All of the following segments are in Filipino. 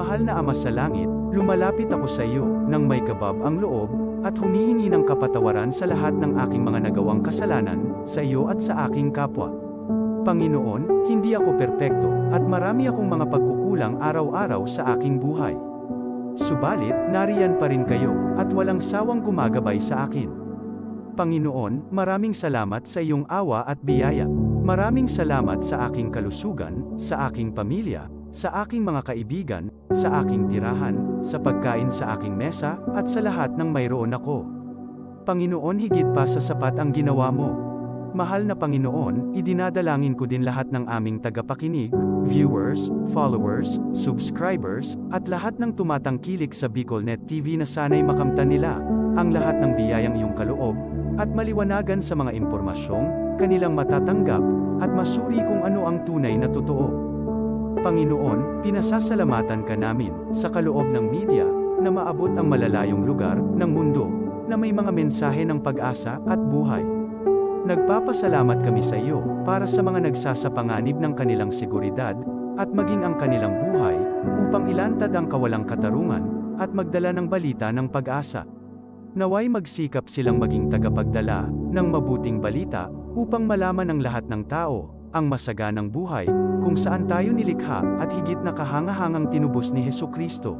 Mahal na Ama sa langit, lumalapit ako sa iyo, nang may kabab ang loob, at humihingi ng kapatawaran sa lahat ng aking mga nagawang kasalanan, sa iyo at sa aking kapwa. Panginoon, hindi ako perpekto, at marami akong mga pagkukulang araw-araw sa aking buhay. Subalit, nariyan pa rin kayo, at walang sawang gumagabay sa akin. Panginoon, maraming salamat sa iyong awa at biyaya. Maraming salamat sa aking kalusugan, sa aking pamilya, sa aking mga kaibigan, sa aking tirahan, sa pagkain sa aking mesa, at sa lahat ng mayroon ako. Panginoon, higit pa sa sapat ang ginawa mo. Mahal na Panginoon, idinadalangin ko din lahat ng aming tagapakinig, viewers, followers, subscribers, at lahat ng tumatangkilik sa BicolNet TV na sana'y makamtan nila ang lahat ng biyayang iyong kaloob, at maliwanagan sa mga impormasyong kanilang matatanggap, at masuri kung ano ang tunay na totoo. Panginoon, pinasasalamatan ka namin sa kaloob ng media na maabot ang malalayong lugar ng mundo na may mga mensahe ng pag-asa at buhay. Nagpapasalamat kami sa iyo para sa mga nagsasapanganib ng kanilang seguridad at maging ang kanilang buhay upang ilantad ang kawalang katarungan at magdala ng balita ng pag-asa. Naway magsikap silang maging tagapagdala ng mabuting balita upang malaman ng lahat ng tao ang masaganang buhay kung saan tayo nilikha at higit na kahangahangang tinubos ni Hesukristo.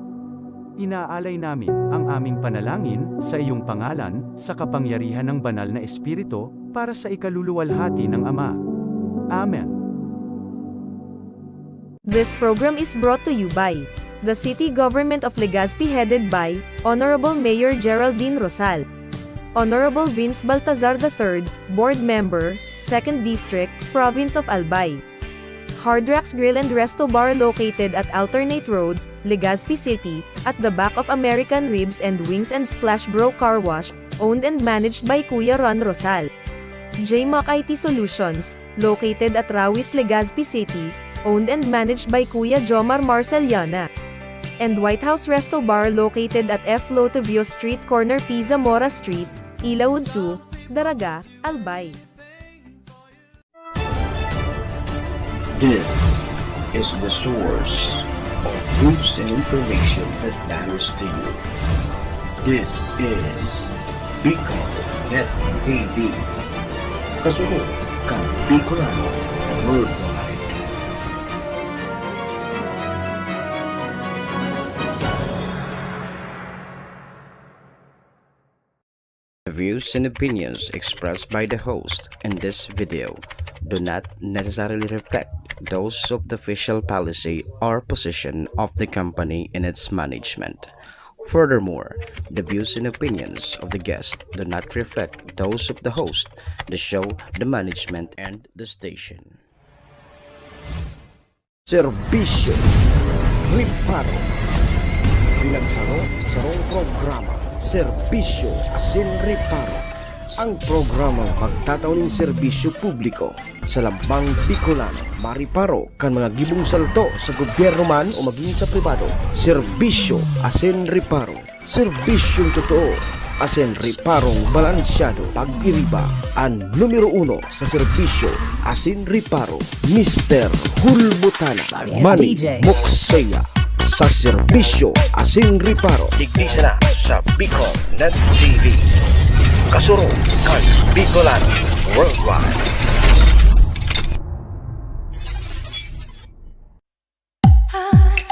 Inaalay namin ang aming panalangin sa iyong pangalan sa kapangyarihan ng banal na Espiritu para sa ikaluluwalhati ng Ama. Amen. This program is brought to you by the City Government of Legazpi headed by Honorable Mayor Geraldine Rosal, Honorable Vince Baltazar III, Board Member, 2nd District, Province of Albay. Hard Rocks Grill and Resto Bar located at Alternate Road, Legazpi City, at the back of American Ribs and Wings and Splash Bro Car Wash, owned and managed by Kuya Ron Rosal. JMAC IT Solutions, located at Rawis, Legazpi City, owned and managed by Kuya Jomar Marceliana. And White House Resto Bar located at F. Lotovio Street Corner Pisa Mora Street, Ilaud 2, Daraga, Albay. This is the source of news and information that matters to you. This is BicolNet TV. Kasunod kang Bicolano Worldwide. The views and opinions expressed by the host in this video do not necessarily reflect those of the official policy or position of the company and its management. Furthermore, the views and opinions of the guest do not reflect those of the host, the show, the management, and the station. Serbisyo Riparo Pinagsaro-sarong programa Serbisyo Asin Riparo, ang programang magtataon ng serbisyo publiko sa lambang Bicolano, mariparo kan mga gibong salto sa gobyerno man o maging sa pribado. Serbisyo Asin Riparo, serbisyong totoo, asin riparong balansyado. Pag-iriba ang numero 1 sa serbisyo Asin Riparo, Mr. Hulbutana Manny Moxeya. Sa serbisyo Asin Riparo, digdisa na sa BicolNet TV. Kasuro kan Bicolano Worldwide.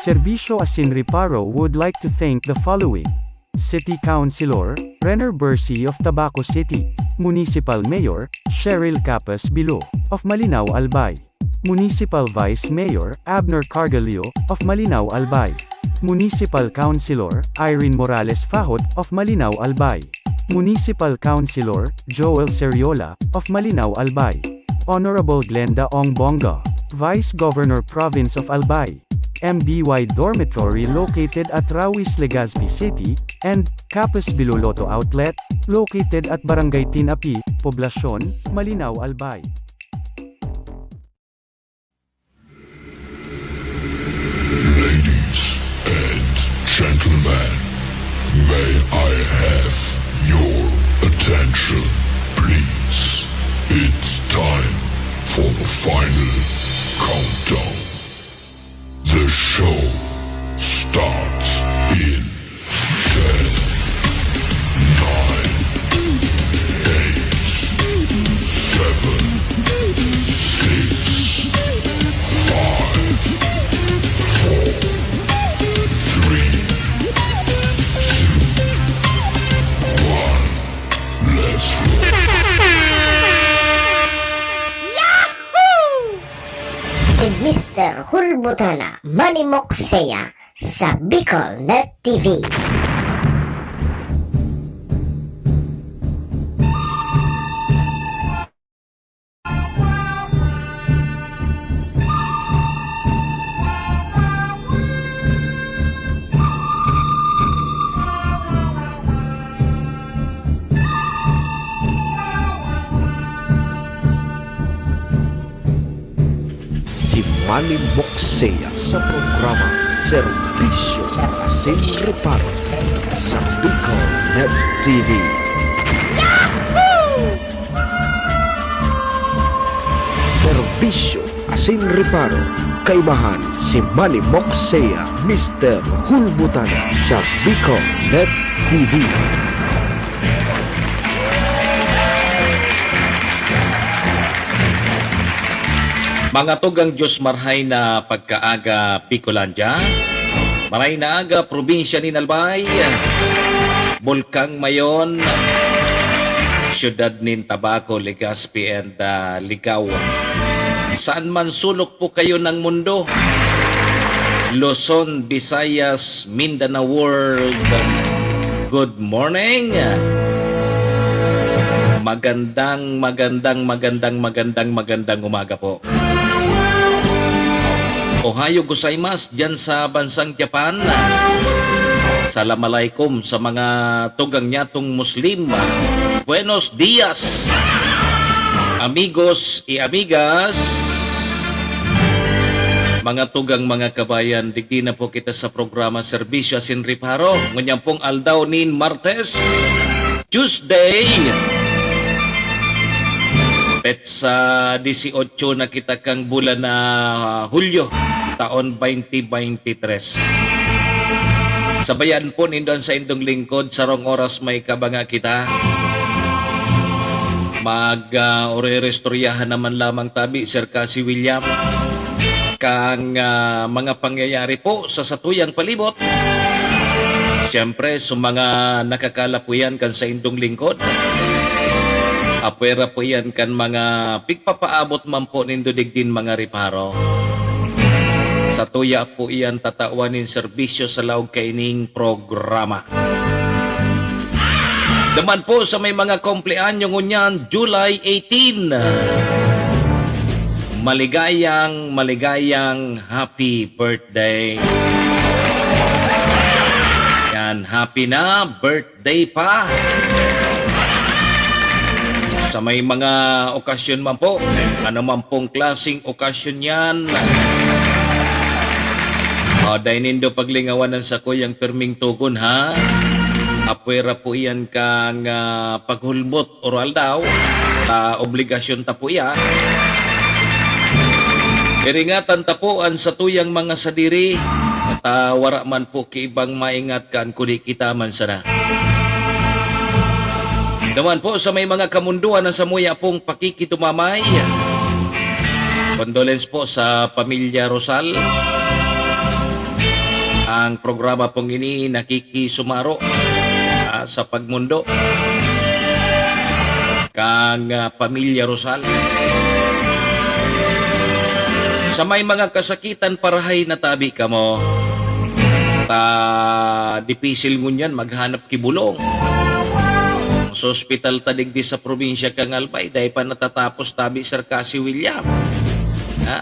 Serbisyo Asin Riparo would like to thank the following: City Councilor Renner Bersi of Tabaco City, Municipal Mayor Cheryl Capas Bilo of Malinaw Albay, Municipal Vice Mayor Abner Cargalio of Malinaw Albay, Municipal Councilor Irene Morales Fajot of Malinaw Albay, Municipal Councilor Joel Seriola of Malinaw Albay, Honorable Glenda Ong Bonga, Vice Governor Province of Albay, MBY Dormitory located at Rawis, Legazpi City, and Capas Bilo Lotto Outlet, located at Barangay Tinapi, Poblacion, Malinaw Albay. Ladies and gentlemen, may I have your attention, please? It's time for the final countdown. The show starts. Mr. Hulbutana Manimoksaya sa Bicol Net TV. Si Manny Moksea sa programa Serbisyo Asin Reparo sa Bicol Net TV. Serbisyo Asin Reparo, kaibahan si Manny Moksea, Mr. Hulbutana sa Bicol Net TV. Mga tugang Diyos marhay na pagkaaga Bicolandia, maray na aga probinsya ni Nalbay, Bulkang Mayon, siyudad nin Tabaco, Legazpi and Ligao. Saan man sulok po kayo ng mundo, Luzon, Visayas, Mindanao World, good morning. Magandang umaga po. Ohayo gozaimasu dyan sa bansang Japan. Assalamualaikum sa mga tugang nyatong Muslim. Buenos dias, amigos y amigas. Mga tugang mga kabayan, digdi na po kita sa programa Serbisyo Asin Reparo. Ngunyan pong aldaw nin Martes, Tuesday, petsa 18 na kita kang bulan na Hulyo, taon 2023. Sabayan po nindon sa indong lingkod, sarong oras may kabanga kita. Mag-orerestoryahan naman lamang tabi, Sir Cassie William, kang mga pangyayari po sa satuyang palibot. Siyempre, sa mga nakakalapuyan kan sa indong lingkod, apwera po yan kan mga pigpapaabot man po nindodig din mga reparo. Sa tuya po iyan tatawanin serbisyo sa laog kaining programa. Daman po sa may mga kompleanyo ngunyan, July 18. Maligayang happy birthday. Yan, happy na birthday pa. Sa may mga okasyon man po, ano man pong klaseng okasyon yan, dahil nindo paglingawanan sa kuyang perming tugon ha, apwera po yan kang paghulbot oral daw, obligasyon ta po yan. Iringatan ta po an sa tuyang mga sadiri, at wara man po kiibang maingat kan kundi kita man sana. Naman po sa may mga kamunduan na samuya pong pakikitumamay. Condolence po sa pamilya Rosal. Ang programa pong ini nakikisumaro sa pagmundo kang pamilya Rosal. Sa may mga kasakitan parahay na tabi ka mo, dipisil ngunyan maghanap kibulong. Sa ospital tadigdi sa probinsya kang Albay, dahil pa natatapos tabi Sir Cassie William.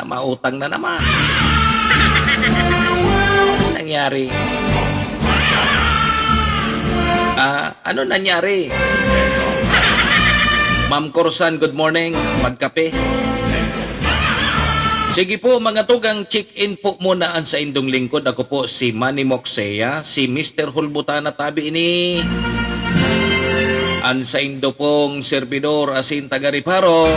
Mautang na naman. Ano nangyari? Ano nangyari? Ma'am Corsan, good morning. Magkape. Sige po mga tugang, check-in po muna an sa indong lingkod. Ako po si Manny Moksea, si Mr. Hulbutana tabi ini. An sa indo pong servidor asin taga-reparo.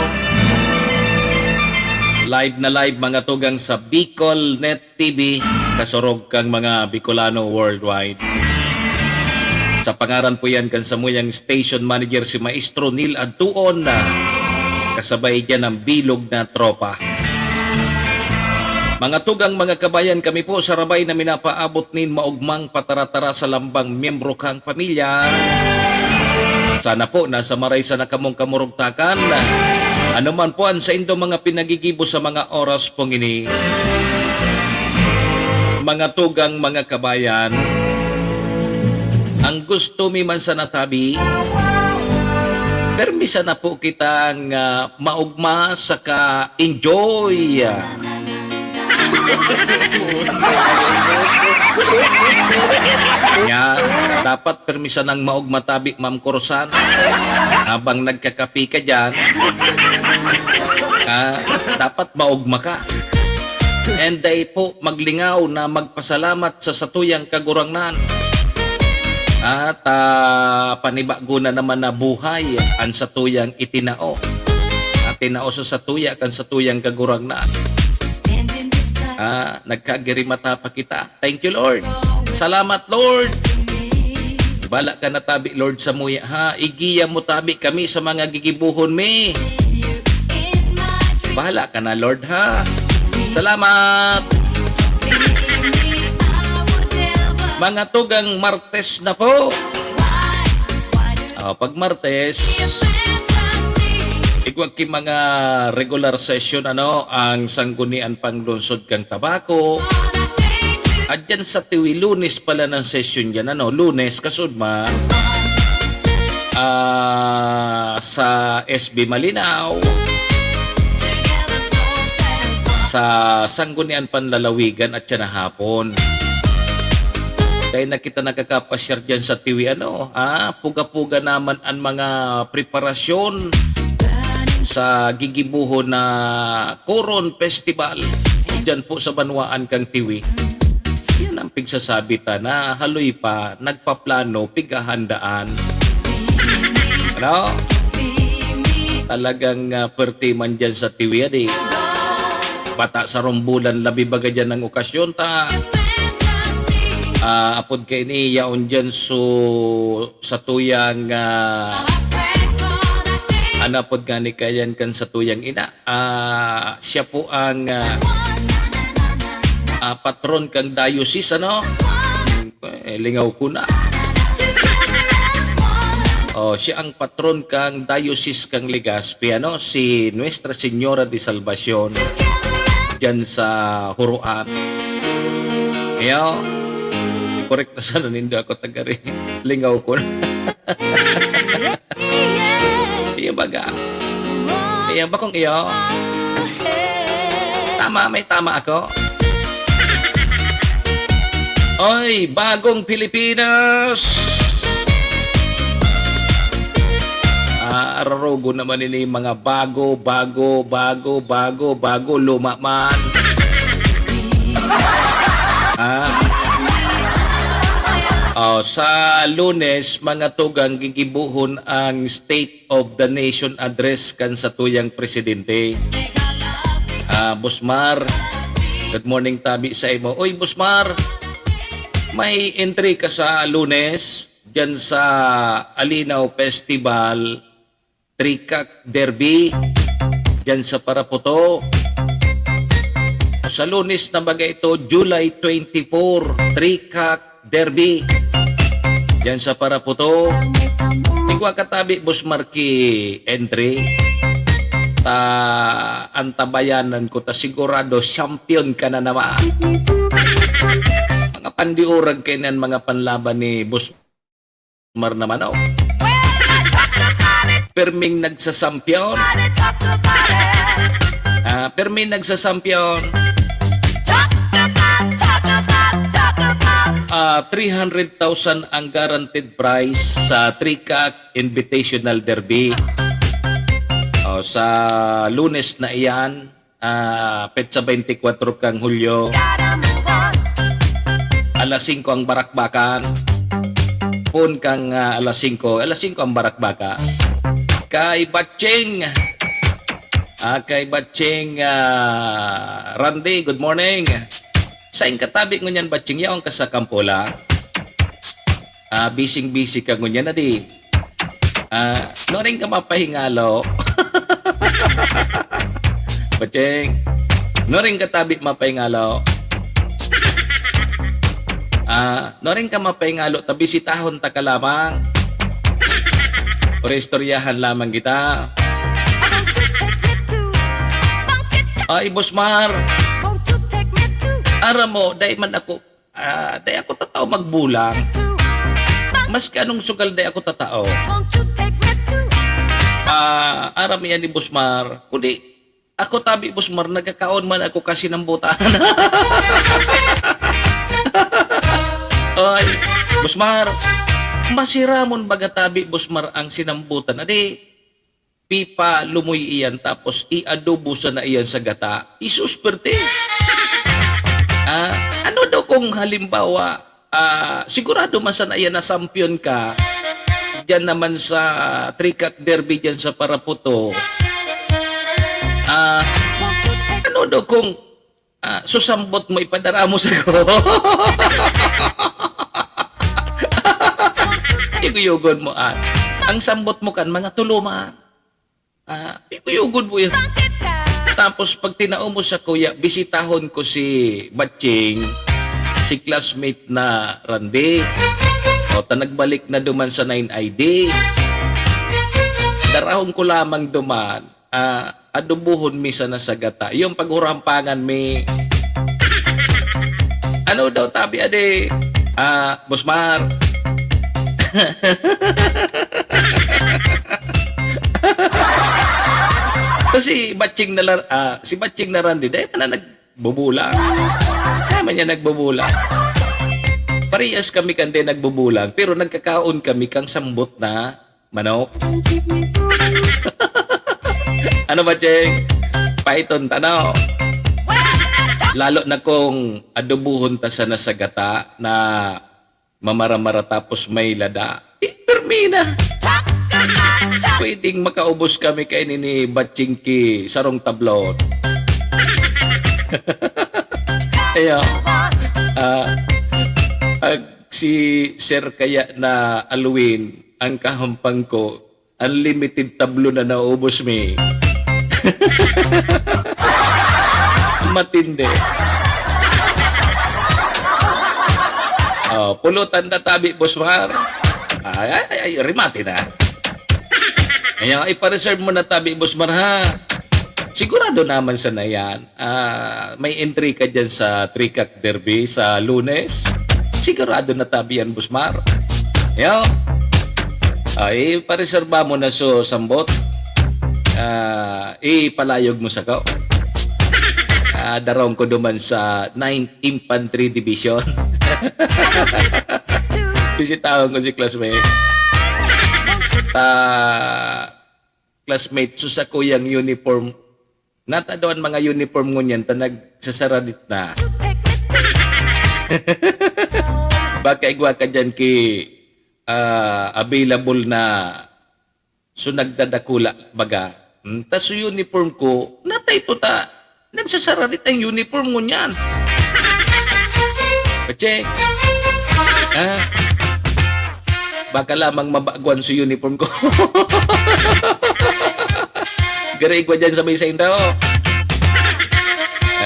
Live na live mga tugang sa Bicol Net TV, kasurog kang mga Bicolano worldwide. Sa pangaran po yan kan samuyang station manager si Maestro Neil Adtuon, na kasabay dyan ang bilog na tropa. Mga tugang mga kabayan, kami po sa rabay na minapaabot nin maugmang pataratara sa lambang miyembro kang pamilya. Sana po nasa maray sa nakamong kamurugtakan. Ano man po ang sa indo mga pinagigibo sa mga oras pong ini. Mga tugang mga kabayan, ang gusto mi man sa natabi, permisa na po kitang maugma saka enjoy. Nga, dapat permisa ng maugmatabi, Ma'am Corsan. Habang nagkakapi ka dyan, dapat maugma ka. And ay po maglingaw na magpasalamat sa satuyang kagurangnan. At panibago na naman na buhay ang satuyang itinao. At tinao sa satuya kan satuyang kagurangnan. Nagkagirimata pa kita. Thank you, Lord. Salamat, Lord. Bala ka na tabi, Lord, sa muya, ha? Igiya mo tabi kami sa mga gigibuhon mi. Bahala ka na, Lord, ha? Salamat. Mga tugang Martes na po. Pag Martes, igwag ki mga regular session ang sanggunian panglunsod kang tabako. At dyan sa tiwi, Lunes pala ng session yan, Lunes, kasudma, sa SB Malinaw, sa sanggunian panlalawigan at yan na hapon. Kaya na kita nakakapasyar dyan sa tiwi, puga-puga naman ang mga preparasyon sa gigibuho na Coron Festival dyan po sa Banwaan kang tiwi. Yan ang pigsasabita na haloy pa, nagpaplano, pigahandaan. Talagang pertiman dyan sa tiwi, bata sa rombulan, labi baga dyan ng okasyon, apod kay ni yaon dyan sa tuyang anapod gani kayan kan sa tuyang ina. Siya po ang patron kang diocese, lingaw ko na. Siya ang patron kang diocese kang Legazpi, si Nuestra Señora de Salvacion dyan sa Huruan. Correct na sana, hindi ako tagari. Lingaw ko na. Iya baga. Iya ba kung iyo? Tama, may tama ako. Oy, bagong Pilipinas! Ararogo naman ini mga bago, luma man. Sa Lunes, mga tugang gigibuhon ang State of the Nation Address kan sa tuyang presidente. Busmar, good morning tabi sa imo. Oy, Busmar, may entry ka sa Lunes dyan sa Alinaw Festival, Trikak Derby, dyan sa Paraputo. Sa Lunes na bagay ito, July 24, Trikak Derby, dyan sa Paraputo. Igwa katabi, Busmar, ki entry. Antabayanan ko, sigurado, champion ka na naman. Mga pandiurag kainan mga panlaban ni Busmar naman, Perming nagsasampyon. Perming nagsasampyon. 300,000 ang guaranteed prize sa Trikak Invitational Derby. Sa Lunes na iyan, petsa 24 kang Hulyo. Alas 5 ang barakbakan. Pun kang alas 5 ang barakbaka. Kay Batching. Kay Batching Randy, good morning. Sa katabi ngunyan Batching yaong ka sa Kampola. Busy ka ngunyan na di. Noring ka mapahingalo. Batching. Noring katabi mapahingalo. Noring ka mapahingalo, tabi si tahon ta ka lamang. Orestoryahan lamang kita. Ay, Busmar. Ara mo, dahil man ako, dahil ako tatao magbulang. Maski anong sugal dahil ako tatao. Aram yan ni Busmar. Kundi, ako tabi Busmar, nagkakaon man ako kasi ng butaan. Ay, Busmar, masiramon baga tabi Busmar ang sinambutan. Adi, pipa lumoy iyan tapos i-adobo sa na iyan sa gata. Isus perte. Ano daw kung halimbawa, sigurado man sana iyan na champion ka, dyan naman sa Trikak Derby dyan sa Paraputo. Ano daw kung susambot mo, ipadara mo sa ko. Iguyugon mo ang sambot mo kan mga tuluman. Iguyugon mo yan. Tapos pag tinao mo sa kuya, bisitahon ko si Batching, si classmate na Randy. O nagbalik na duman sa 9ID. Darahon ko lamang duman, adubuhon mi sa nasagata. Yung paghurampangan mi. Ano daw tabi ade? Busmar. Kasi si Batching na Randy, dahil man na nagbubulang. Dahil man niya nagbubulang. Parehas kami kande nagbubulang, pero nagkakaon kami kang sambot na manok. Ano ba, Cheng? Python tanaw. Lalo na kung adobuhon ta sa nasagata na mamara-mara tapos may lada. Termina. Pwedeng makaubos kami kay ni Batching ki sarong tablot. Ayo. Si Sir kaya na aluin ang kahampang ko, unlimited tablo na naubos mi. Matindi. Pulutan na tabi, Busmar. Ay, rimati na. Kaya ipareserve mo na tabi, Busmar, ha? Sigurado naman sana yan. May entry ka dyan sa Trikak Derby sa Lunes. Sigurado na tabi yan, Busmar. Yo. Ipareserva mo na so sambot. Ipalayog mo sa kao. Darong ko duman sa 9th Infantry Division. Bisitahon ko si classmate. Classmate, so sa kuyang uniform. Natadoan mga uniform ngunyan ta nagsasaradit na. Baka igwa ka dyan ki available na so nagdadakula baga. Tas so uniform ko, natay ito ta. Nagsasararit ang uniform mo niyan. Pache. Baka lamang mabaguan sa uniform ko. Garay ko dyan sa may sain daw.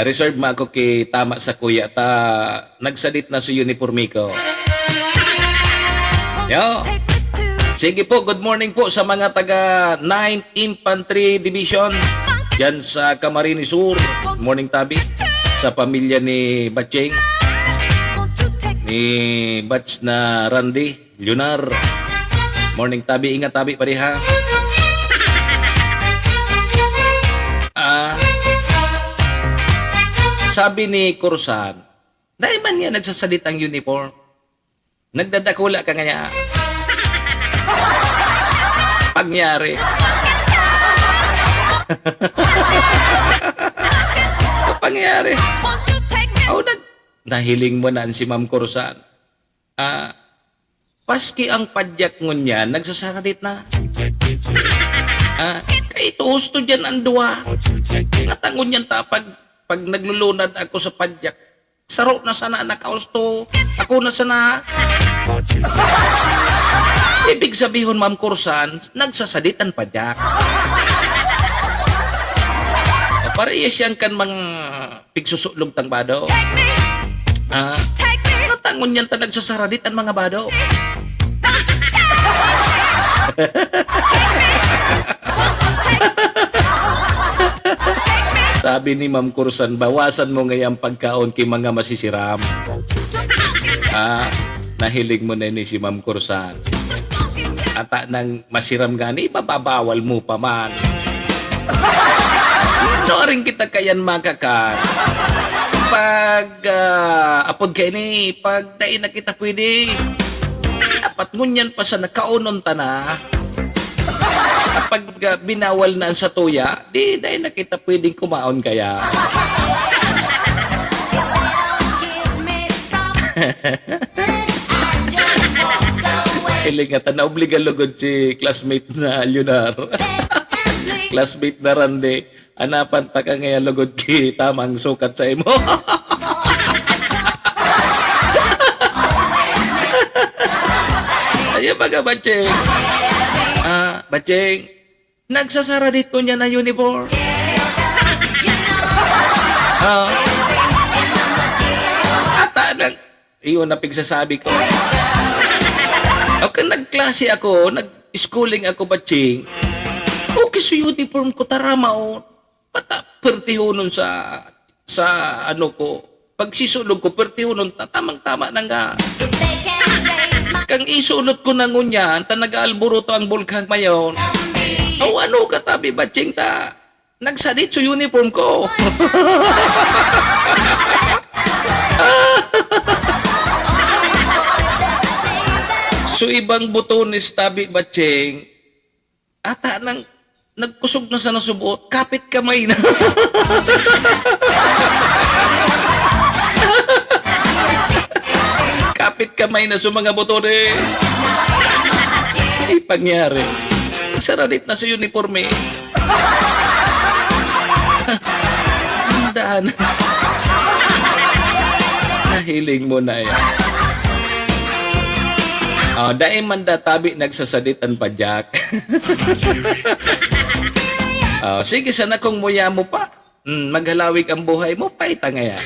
Reserve ma ako kay tama sa kuya ta nagsadit na sa uniforme ko. Yo. Sige po, good morning po sa mga taga 9th Infantry Division dyan sa Camarines Sur. Morning tabi sa pamilya ni Batching, ni Batch na Randy, Lunar. Morning tabi, ingat tabi pareha. Sabi ni Kursan, dahil man niya nagsasalit ang uniform, nagdadakula ka nga. Pagyari. Pangyari. Nahiling mo na si Ma'am Kursan. Paski ang padyak ngun yan, nagsasalit na. Kaya ito husto dyan ang duwa. Natangon yan ta, pag naglulunad ako sa padyak, saro na sana nakausto. Ako na sana. Ibig sabihin, Ma'am Kursan, nagsasalit ang padyak. Parehas yan kan mga pigsusulog tang bado. Natangon yan ta nagsasaradit ang mga bado. Sabi ni Ma'am Kursan, bawasan mo ngayang pagkaon kay mga masisiram. Nahilig mo na ni si Ma'am Kursan. Ata nang masiram gani, bababawal mo pa man. No rin kita kayan makakan. Pag apod kayo ni, pag dahil na kita pwede, dapat ngunyan pa sa nakaunon ta na. Kapag binawal na sa tuya, di dahil na kita pwedeng kumaon kaya. Ilingatan na obliga lugod si classmate na Lunar. Classmate na Rande. Anapan ta ka ngayon lugod ki tamang sukat sa imo. Ayo baga Bacheng. Bacheng. Nagsasara dito niya na uniform. Ata nang iyon na pigsasabi ko. Okay, nagklase ako, nag-schooling ako, Bacheng. Okay, so uniform ko, tarama o. Pertihunon sa ano ko. Pag sisulog ko, pertihunon, tamang-tama na nga. Kang isulot ko na ngunyan, ta nag-aalburuto ang bulkang mayon. O ano katabi, Bacheng, ta? Nagsadit sa uniform ko. So ibang butones tabi Bacheng, ata nang nagkusog na sa nasubuot, kapit kamay na. Kapit kamay na sa mga butones. Ay pangyari. Saradit na sa uniforme. Handaan. Nahiling mo na yan. Dahil man databi nagsasaditan pa, Jack. Sige, sana kung muya mo pa. Maghalawig ang buhay mo, paita nga yan.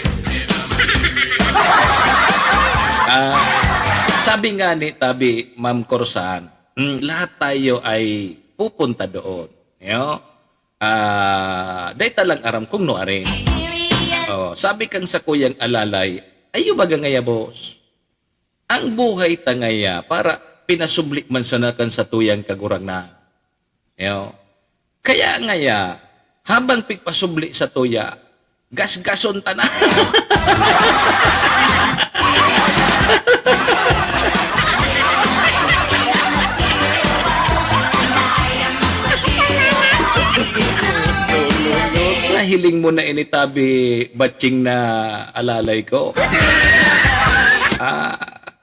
Sabi nga ni Tabi, Ma'am Kursan, lahat tayo ay pupunta doon. Dahil talang aram kung no aring. Sabi kang sa kuyang alalay, ayo baga ngaya, boss? Ang buhay tangaya para pinasublik man sanakan sa tuyang kagurang na. Kaya ngaya, habang pigpasubli sa tuya, gas-gason ta na. Nahiling mo na initabi Bacheng na alalay ko.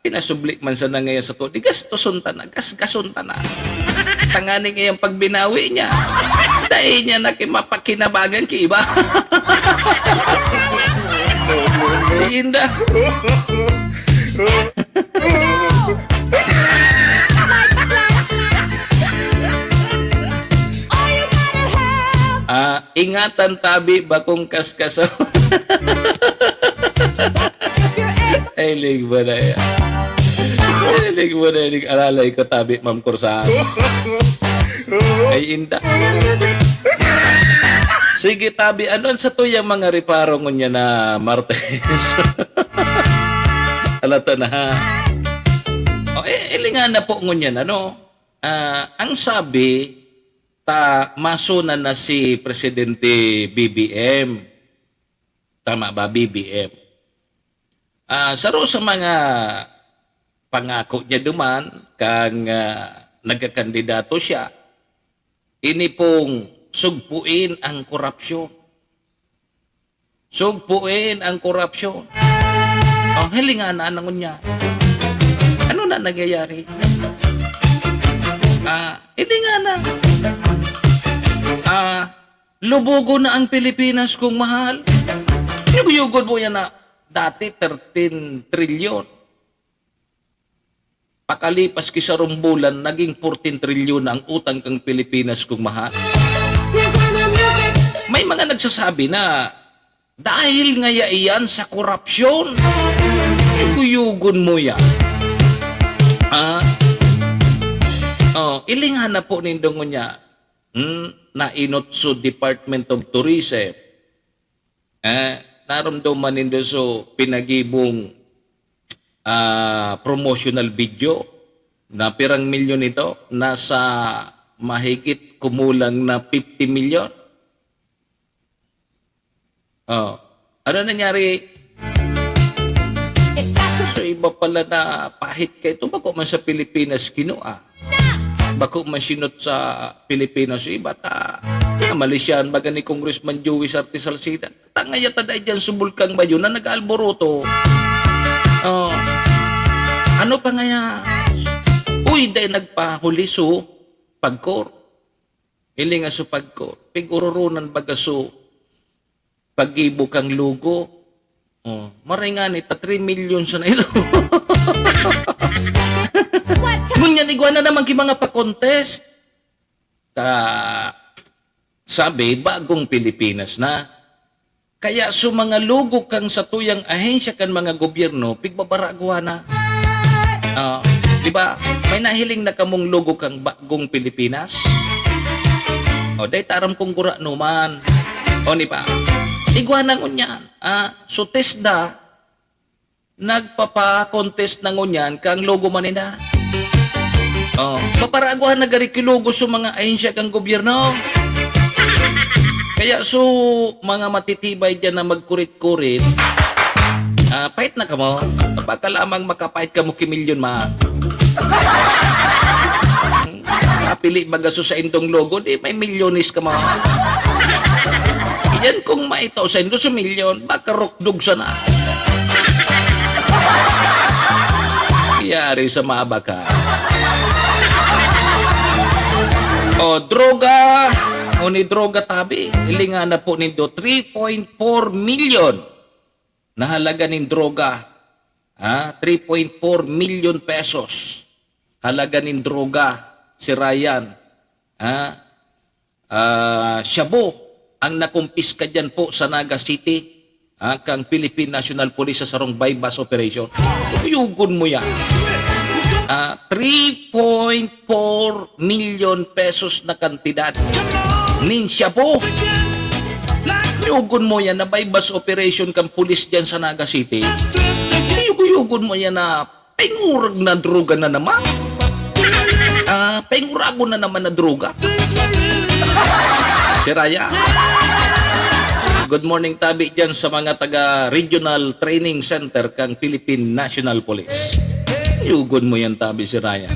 Pinasublik man sana ngayon sa to, di gastoson ta na, gas-gason ta na. Tanganing ngayong pagbinawi niya, dahil niya na mapakinabagan ki iba. Inda. Ingatan tabi bakong kaskaso. Ay, lig ba na yan? Lig mo na yung alalay ko tabi, Ma'am Kursan. Ay, inda. Sige, tabi. Ano sa tuyang mga reparo ngunya na Martes? Alata na, ha? Ilingan na po ngunya na, no? Ang sabi, masunan na si Presidente BBM. Tama ba, BBM? Saro sa mga pangako niya duman kang nagkakandidato siya, ini pong sugpuin ang korupsyon. Sugpuin ang korupsyon. Hilingan na nangon niya. Ano na nagyayari? Hilingan na. Lubugo na ang Pilipinas kung mahal. Yugod mo yan na dati 13 trilyon. Pakalipas kisarong bulan, naging 14 trilyon na ang utang kang Pilipinas kung mahal. May mga nagsasabi na dahil nga iyan sa korupsyon, yugod mo yan. Ilingan na po nindong niya na inot sa Department of Tourism Naramdaman nindo so pinagibong promotional video na pirang milyon ito, nasa mahigit kumulang na 50 milyon. Ano nangyari? So iba pala na pahit kayo. Ito bako man sa Pilipinas kinua. Bako man sinot sa Pilipinas iba ta. Malaysian baga ni Congressman Joey Sarte Salcida. Tangaya taday dyan subulkang bayo na nag-alboroto. Ano pa ngaya? Uy, day nagpahuli so pagkor. Ili nga so pagkor. Pigururunan baga so pag-ibo kang lugo. Maray nga ni, 3 million sa na ilo. Ngunyan, iguana naman ki mga pa-contest. Sabi, bagong Pilipinas na. Kaya so mga lugo kang sa tuyang ahensya kan mga gobyerno, pigbabaraguan na. Diba, may nahiling na kamong lugo kang bagong Pilipinas? Day taram kong gura numan. Ni pa? Iguana ngunyan. So TESDA, nagpapa-contest na ngunyan kang logo manina. Paparaguhan na gari kilogo sa mga ahensya kang gobyerno. Kaya so, mga matitibay dyan na magkurit-kurit, pahit na ka mo. Baka lamang makapahit ka mo kimilyon ma. Napili bagaso sa indong logo, di may milyonis ka mo. Yan kung maitaw sa indo sa milyon, baka rokdog sana. Iyari sa maaba ka. Droga. Ni droga tabi. Ilinga na po nindo 3.4 million na halaga ng droga. 3.4 million pesos. Halaga ng droga. Si Ryan. Shabu ang nakumpiska dyan po sa Naga City, kang Philippine National Police sa sarong bypass operation. Uyugon mo yan. 3.4 million pesos na kantidad. Ninsya po. Uyugon mo yan na bypass operation kang pulis dyan sa Naga City. Uyugon mo yan na pengurag na droga na naman. Pengurago na naman na droga. Si Raya. Good morning tabi dyan sa mga taga Regional Training Center kang Philippine National Police. Yugon mo yan tabi si Raya.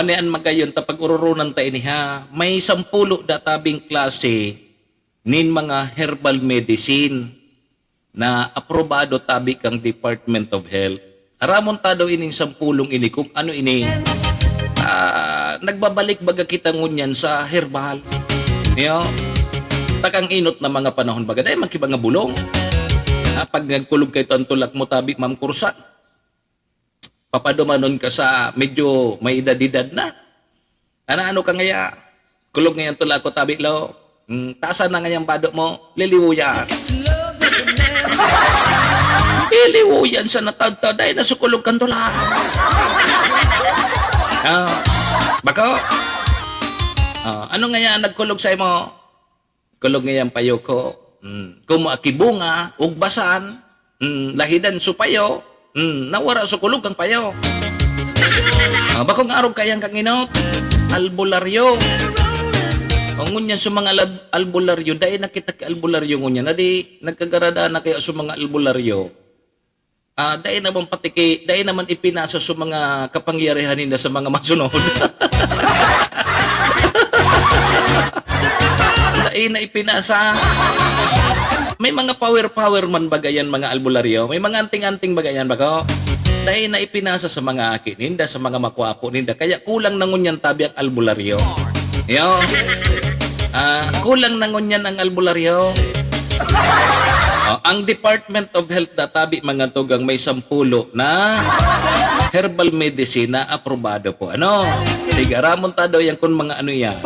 Nian magayon tapag ururunan tayo niya. May 10 databing klase nin mga herbal medicine na aprobado tabi kang Department of Health. Aramon ta daw ining 10 ini kung ano ini. Nagbabalik baga kita ngunyan sa herbal. Takang inot na mga panahon baga dahil magkiba nga bulong. Pag nagkulog kayo tantulak mo tabi Ma'am Kursa, papadumanon ka sa medyo may edad-edad na. Ano ka ngaya? Kulog ngayon tulak ko tabi lo. Taasan na ngayang bado mo, liliwuyan. Liliwuyan sa natagta dahil nasukulog kang tulak. Bako? Ano nga yan nagkulog sa imo? Kulog nga yan payo ko. Kung maakibunga, ugbasan, lahidan supayo, nawara sa kulog kang payo. Bako nga arog kayang kang inot? Albularyo. Ngunyan sa mga albularyo, dahil nakita ka albularyo ngunyan, na di nagkagarada na kayo sa mga albularyo. Dahil naman patiki, dahil naman ipinasa sa mga kapangyarihan nila sa mga masunod. Dahil na ipinasa. May mga power man bagayan mga albularyo. May mga anting-anting bagayan bago. Dahil na ipinasa sa mga akin, ninda sa mga makwapo ninda. Kaya kulang na ngunyan tabi ang albularyo. Kulang na ngunyan ang albularyo. Ang Department of Health databi mga tugang may 10 na herbal medicine na aprobado po. Ano? Sige, ramon ta daw yan kung mga ano yan.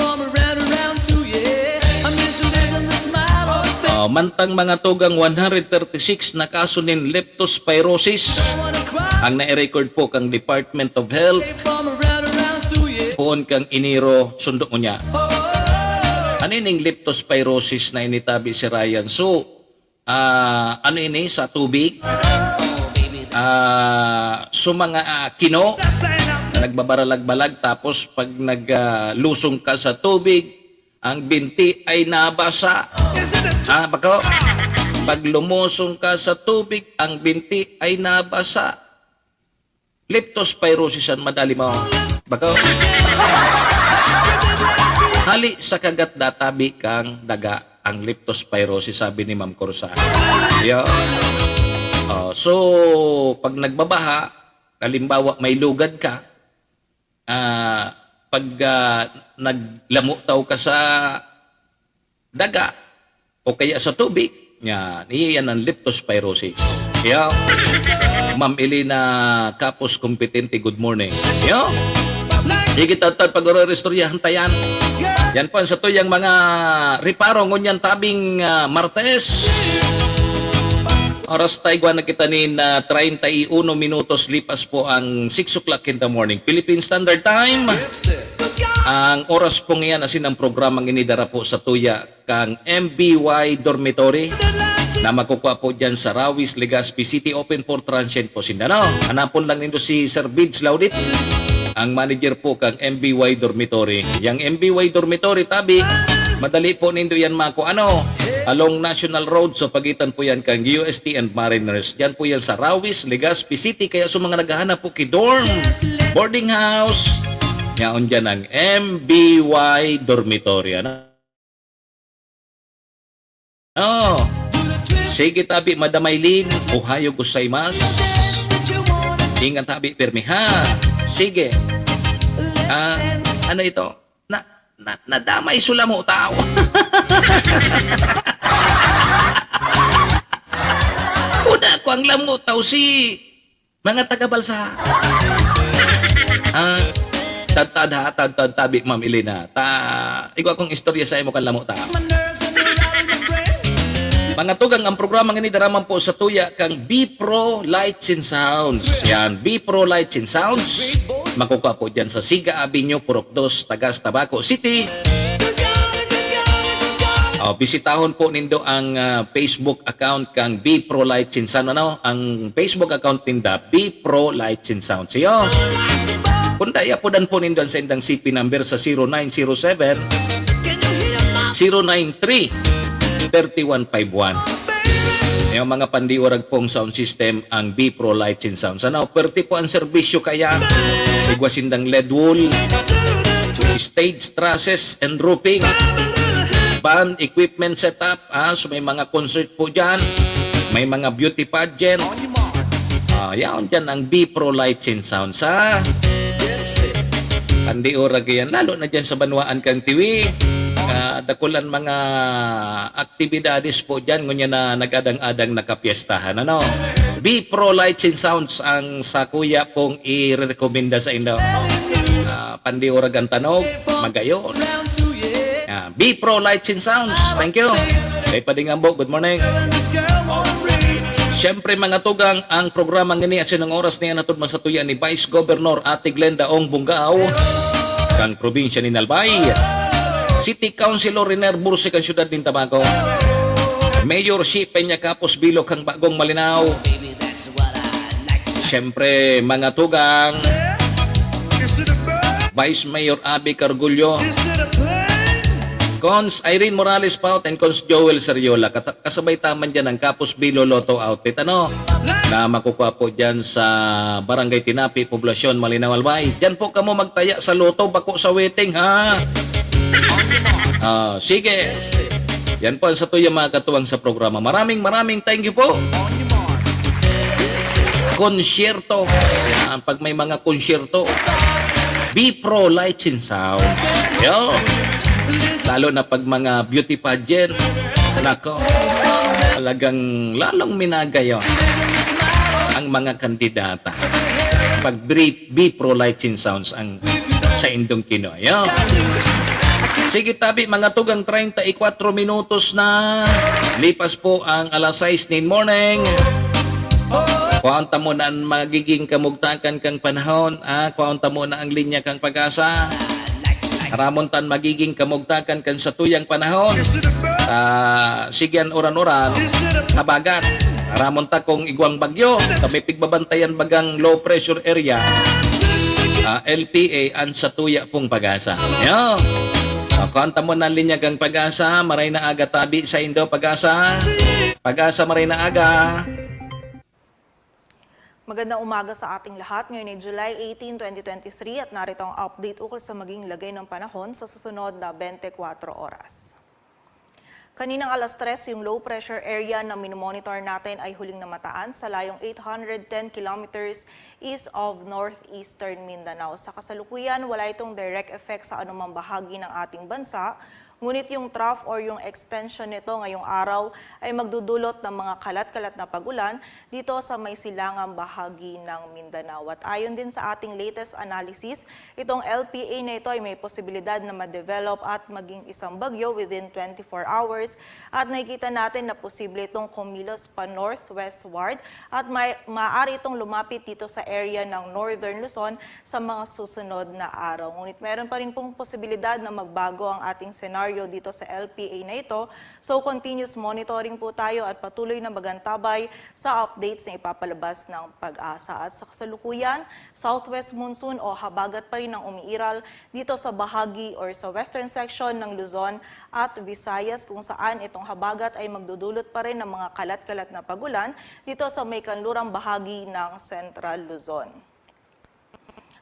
Mantang mga tugang 136 na kaso nin leptospirosis ang na-record po kang Department of Health poon kang iniro sundo mo niya. Ano ining leptospirosis na initabi si Ryan? So, ano ini sa tubig? So mga kino na nagbabaralag-balag tapos pag naglusong ka sa tubig, ang binti ay nabasa. Bako? Pag lumusong ka sa tubig, ang binti ay nabasa. Leptospirosis ang madali mo. Bako? Hali sa kagat databi kang daga ang leptospirosis, sabi ni Ma'am Corsa. So, pag nagbabaha, halimbawa may lugad ka, pag naglamutaw ka sa daga o kaya sa tubig, yan ang leptospirosis. Ma'am Elena Capos Competente, good morning. Higit at pag-restoryahan tayan. Yan po sa tuyang mga riparo ngunyan tabing Martes. Oras tayo na kita ni 31 minutos lipas po ang 6 o'clock in the morning. Philippine Standard Time. Ang oras po ngayon asin ang programang inidara po sa tuya kang MBY Dormitory na makukuha po dyan sa Rawis, Legazpi City. Open for transient po Sindano. Hanapon lang nito si Sir Bids Laudit, ang manager po kang MBY Dormitory. Yang MBY Dormitory tabi, madali po nindo yan mako along National Road, so pagitan po yan kang UST and Mariners. Yan po yan sa Rawis, Legazpi City. Kaya sa mga naghahanap po kidorm, boarding house, yaon dyan ang MBY Dormitory. Sige tabi, Madam Aileen, ohayo gozaimasu. Ingat tabi, permi ha. Sige. Ano ito? Nadamay sula mo tao. Una ko ang lamot tao si mga taga-balsa. Tabi, Ma'am Elena. Ikaw akong istorya sa imo kan lamot tao. Mga tugang, ang programa nga ni daraman po sa tuya kang B-Pro Lights and Sounds. Yan, B-Pro Lights and Sounds. Makukuha po dyan sa Siga Avenue, Purok 2, Tagas, Tabaco City. Bisitahon po nindo ang Facebook account kang B-Pro Lights and Sounds. Ang Facebook account ninda, B-Pro Lights and Sounds. Iyo. Kung daya po dan po nindo sa indang CP number sa 0907 093 3151. Yung mga pandiwarag pong sound system ang B-Pro Lights and Sounds. Perti po ang serbisyo kaya igwasindang LED wall, stage trusses and roofing, band equipment setup. So may mga concert po dyan, may mga beauty pageant. Yan dyan ang B-Pro Lights and Sounds. Pandiwarag yan, lalo na dyan sa Banwaan kang Tiwi. Dakulan mga aktibidades po dyan ngunya na nagadang-adang nakapiestahan. B-Pro Lights and Sounds ang sa kuya pong i-rekomenda sa inyo. Pandiurag ang tanog, magayon. B-Pro Lights and Sounds, thank you. Kay Padingambo, good morning. Siyempre mga tugang, ang programa ngani asin ng oras niya natud man sa tuya ni Vice Governor Ate Glenda Ong Bungao kang probinsya ni Albay. City Councilor Riner Bursi kang syudad din Tabaco. Mayor Si Peña Capos Bilo kang Bagong Malinaw. Siyempre mga tugang, Vice Mayor Abby Cargullo, Cons Irene Morales Paut and Cons Joel Seriola. Kasabay taman dyan ang Capos Bilo Lotto Outfit na makukuha po dyan sa Barangay Tinapi, Poblasyon, Malinaw, Albay. Dyan po kamo magtaya sa loto, bako sa waiting ha. Sige. Yan po sa tuya mga katuwang sa programa. Maraming thank you po. Konsyerto. Pag may mga konsyerto, B-Pro Lights and Sound. Yo. Lalo na pag mga beauty pageant. Nako. Talagang lalong minagayon ang mga kandidata. Pag B-Pro Lights and Sounds ang sa Indong Kino. Yo. Sige tabi, mga tugang 34 minutos na. Lipas po ang alas 6 ng morning. Kuwanta mo na ang magiging kamugtakan kang panahon. Kuwanta mo na ang linya kang pag-asa. Ramontan magiging kamugtakan kan sa tuyang panahon. Sigyan oran-oran, habagat. Ramonta kung igwang bagyo, kami pigbabantayan bagang low pressure area. LPA ang sa tuya pong pag-asa. Yo. Kanta mo na linya kang pag-asa, maray na aga tabi sa Indo pag-asa. Pag-asa maray na aga. Magandang umaga sa ating lahat. Ngayon ay July 18, 2023 at narito ang update ukol sa maging lagay ng panahon sa susunod na 24 oras. Kaninang alas 3, yung low pressure area na minomonitor natin ay huling namataan sa layong 810 kilometers east of northeastern Mindanao. Sa kasalukuyan, wala itong direct effect sa anumang bahagi ng ating bansa. Ngunit yung trough or yung extension nito ngayong araw ay magdudulot ng mga kalat-kalat na pagulan dito sa may silangang bahagi ng Mindanao. At ayon din sa ating latest analysis, itong LPA na ito ay may posibilidad na ma-develop at maging isang bagyo within 24 hours. At nakikita natin na posible itong kumilos pa northwestward at maaari itong lumapit dito sa area ng northern Luzon sa mga susunod na araw. Ngunit meron pa rin pong posibilidad na magbago ang ating scenario dito sa LPA na ito. So continuous monitoring po tayo at patuloy na magantabay sa updates na ipapalabas ng Pag-asa. At sa kasalukuyan, southwest monsoon o habagat pa rin ang umiiral dito sa bahagi or sa western section ng Luzon at Visayas, kung saan itong habagat ay magdudulot pa rin ng mga kalat-kalat na pagulan dito sa may kanlurang bahagi ng Central Luzon.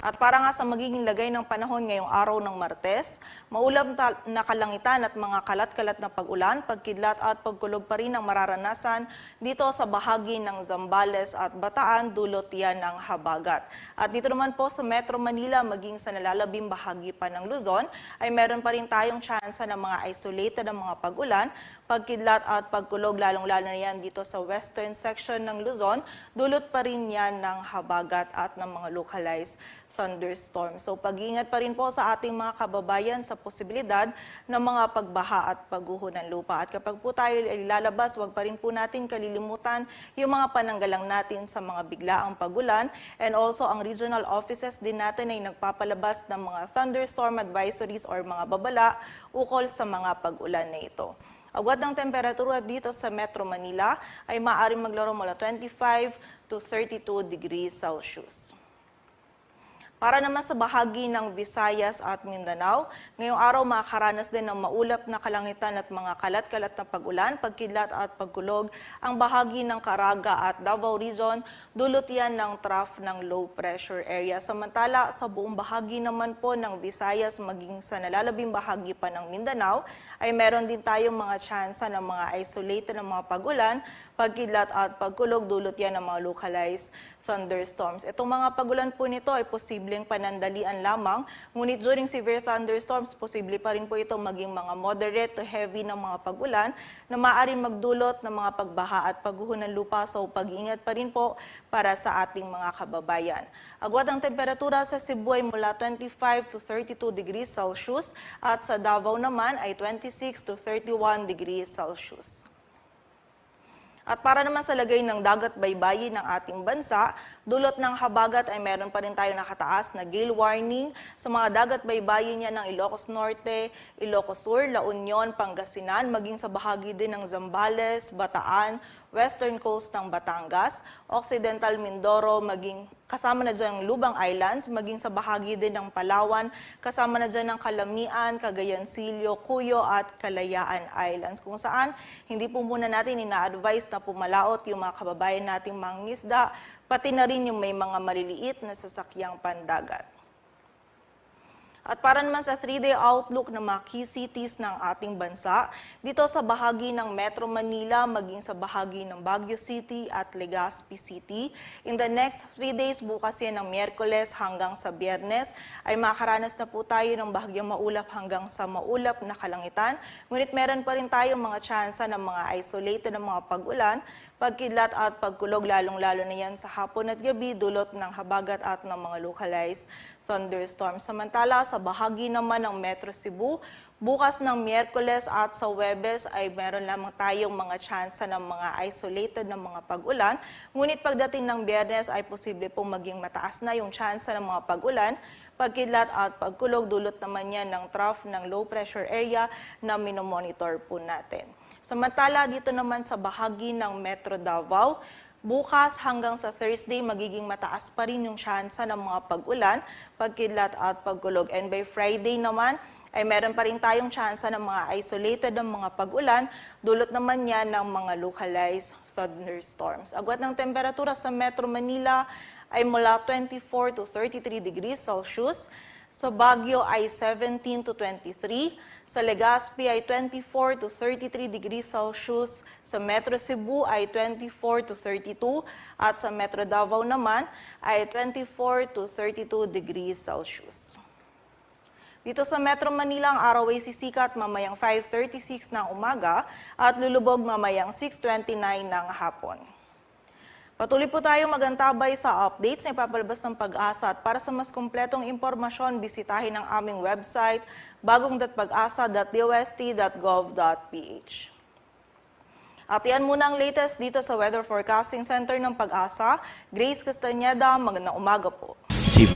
At para nga sa magiging lagay ng panahon ngayong araw ng Martes, maulap na kalangitan at mga kalat-kalat na pag-ulan, pagkidlat at pagkulog pa rin ang mararanasan dito sa bahagi ng Zambales at Bataan, dulot yan ng habagat. At dito naman po sa Metro Manila, maging sa nalalabing bahagi pa ng Luzon, ay meron pa rin tayong tsansa ng mga isolated na mga pag-ulan, pagkidlat at pagkulog, lalong-lalo na yan dito sa western section ng Luzon, dulot pa rin yan ng habagat at ng mga localized thunderstorm. So pag-iingat pa rin po sa ating mga kababayan sa posibilidad ng mga pagbaha at pagguho ng lupa. At kapag po tayo ay lalabas, huwag pa rin po natin kalilimutan yung mga pananggalang natin sa mga biglaang pagulan. And also ang regional offices din natin ay nagpapalabas ng mga thunderstorm advisories or mga babala ukol sa mga pag-ulan na ito. Agwat ng temperatura dito sa Metro Manila ay maaaring maglaro mula 25 to 32 degrees Celsius. Para naman sa bahagi ng Visayas at Mindanao, ngayong araw makakaranas din ng maulap na kalangitan at mga kalat-kalat na pag-ulan, pagkidlat at pagkulog ang bahagi ng Caraga at Davao Region, dulot yan ng trough ng low pressure area. Samantala, sa buong bahagi naman po ng Visayas maging sa nalalabing bahagi pa ng Mindanao, ay meron din tayong mga tsansa ng mga isolated na mga pag-ulan, pagkidlat at pagkulog, dulot yan ng mga localized thunderstorms. Itong mga pagulan po nito ay posibleng panandalian lamang, ngunit during severe thunderstorms, posible pa rin po ito maging mga moderate to heavy na mga pagulan na maaaring magdulot ng mga pagbaha at pagguho ng lupa. So pag-iingat pa rin po para sa ating mga kababayan. Agwat ang temperatura sa Cebu ay mula 25 to 32 degrees Celsius at sa Davao naman ay 26 to 31 degrees Celsius. At para naman sa lagay ng dagat baybayin ng ating bansa, dulot ng habagat ay meron pa rin tayo nakataas na gale warning sa mga dagat baybayin niya ng Ilocos Norte, Ilocos Sur, La Union, Pangasinan, maging sa bahagi din ng Zambales, Bataan, western coast ng Batangas, Occidental Mindoro, maging kasama na dyan ng Lubang Islands, maging sa bahagi din ng Palawan, kasama na dyan ng Calamian, Cagayancillo, Cuyo at Kalayaan Islands, kung saan hindi po muna natin ina-advise na pumalaot yung mga kababayan nating mangingisda, pati na rin yung may mga maliliit na sasakyang pandagat. At para naman sa 3-day outlook ng mga key cities ng ating bansa, dito sa bahagi ng Metro Manila, maging sa bahagi ng Baguio City at Legazpi City. In the next 3 days, bukas yan ng Miyerkules hanggang sa Biyernes, ay makakaranas na po tayo ng bahagyang maulap hanggang sa maulap na kalangitan. Ngunit meron pa rin tayong mga tsansa ng mga isolated na mga pag-ulan, pagkidlat at pagkulog, lalong-lalo na yan sa hapon at gabi, dulot ng habagat at ng mga localized thunderstorms. Samantala, sa sa bahagi naman ng Metro Cebu, bukas ng Miyerkules at sa Huwebes ay meron lamang tayong mga tsansa ng mga isolated na mga pag-ulan. Ngunit pagdating ng Biyernes ay posible pong maging mataas na yung tsansa ng mga pag-ulan, pagkidlat at pagkulog. Dulot naman yan ng trough ng low pressure area na minomonitor po natin. Samantala dito naman sa bahagi ng Metro Davao, bukas hanggang sa Thursday, magiging mataas pa rin yung tsansa ng mga pag-ulan, pagkidlat at pagkulog. And by Friday naman, ay meron pa rin tayong tsansa ng mga isolated ng mga pag-ulan, dulot naman yan ng mga localized thunderstorms. Agwat ng temperatura sa Metro Manila ay mula 24 to 33 degrees Celsius, sa Baguio ay 17 to 23, sa Legazpi ay 24 to 33 degrees Celsius, sa Metro Cebu ay 24 to 32, at sa Metro Davao naman ay 24 to 32 degrees Celsius. Dito sa Metro Manila, ang araw ay sisikat mamayang 5:36 ng umaga at lulubog mamayang 6:29 ng hapon. Patuloy po tayong magantabay sa updates na ipapalabas ng Pag-asa at para sa mas kumpletong impormasyon, bisitahin ang aming website bagong.pag-asa.dost.gov.ph. At yan muna ang latest dito sa Weather Forecasting Center ng Pag-asa. Grace Castañeda, magandang umaga po. Si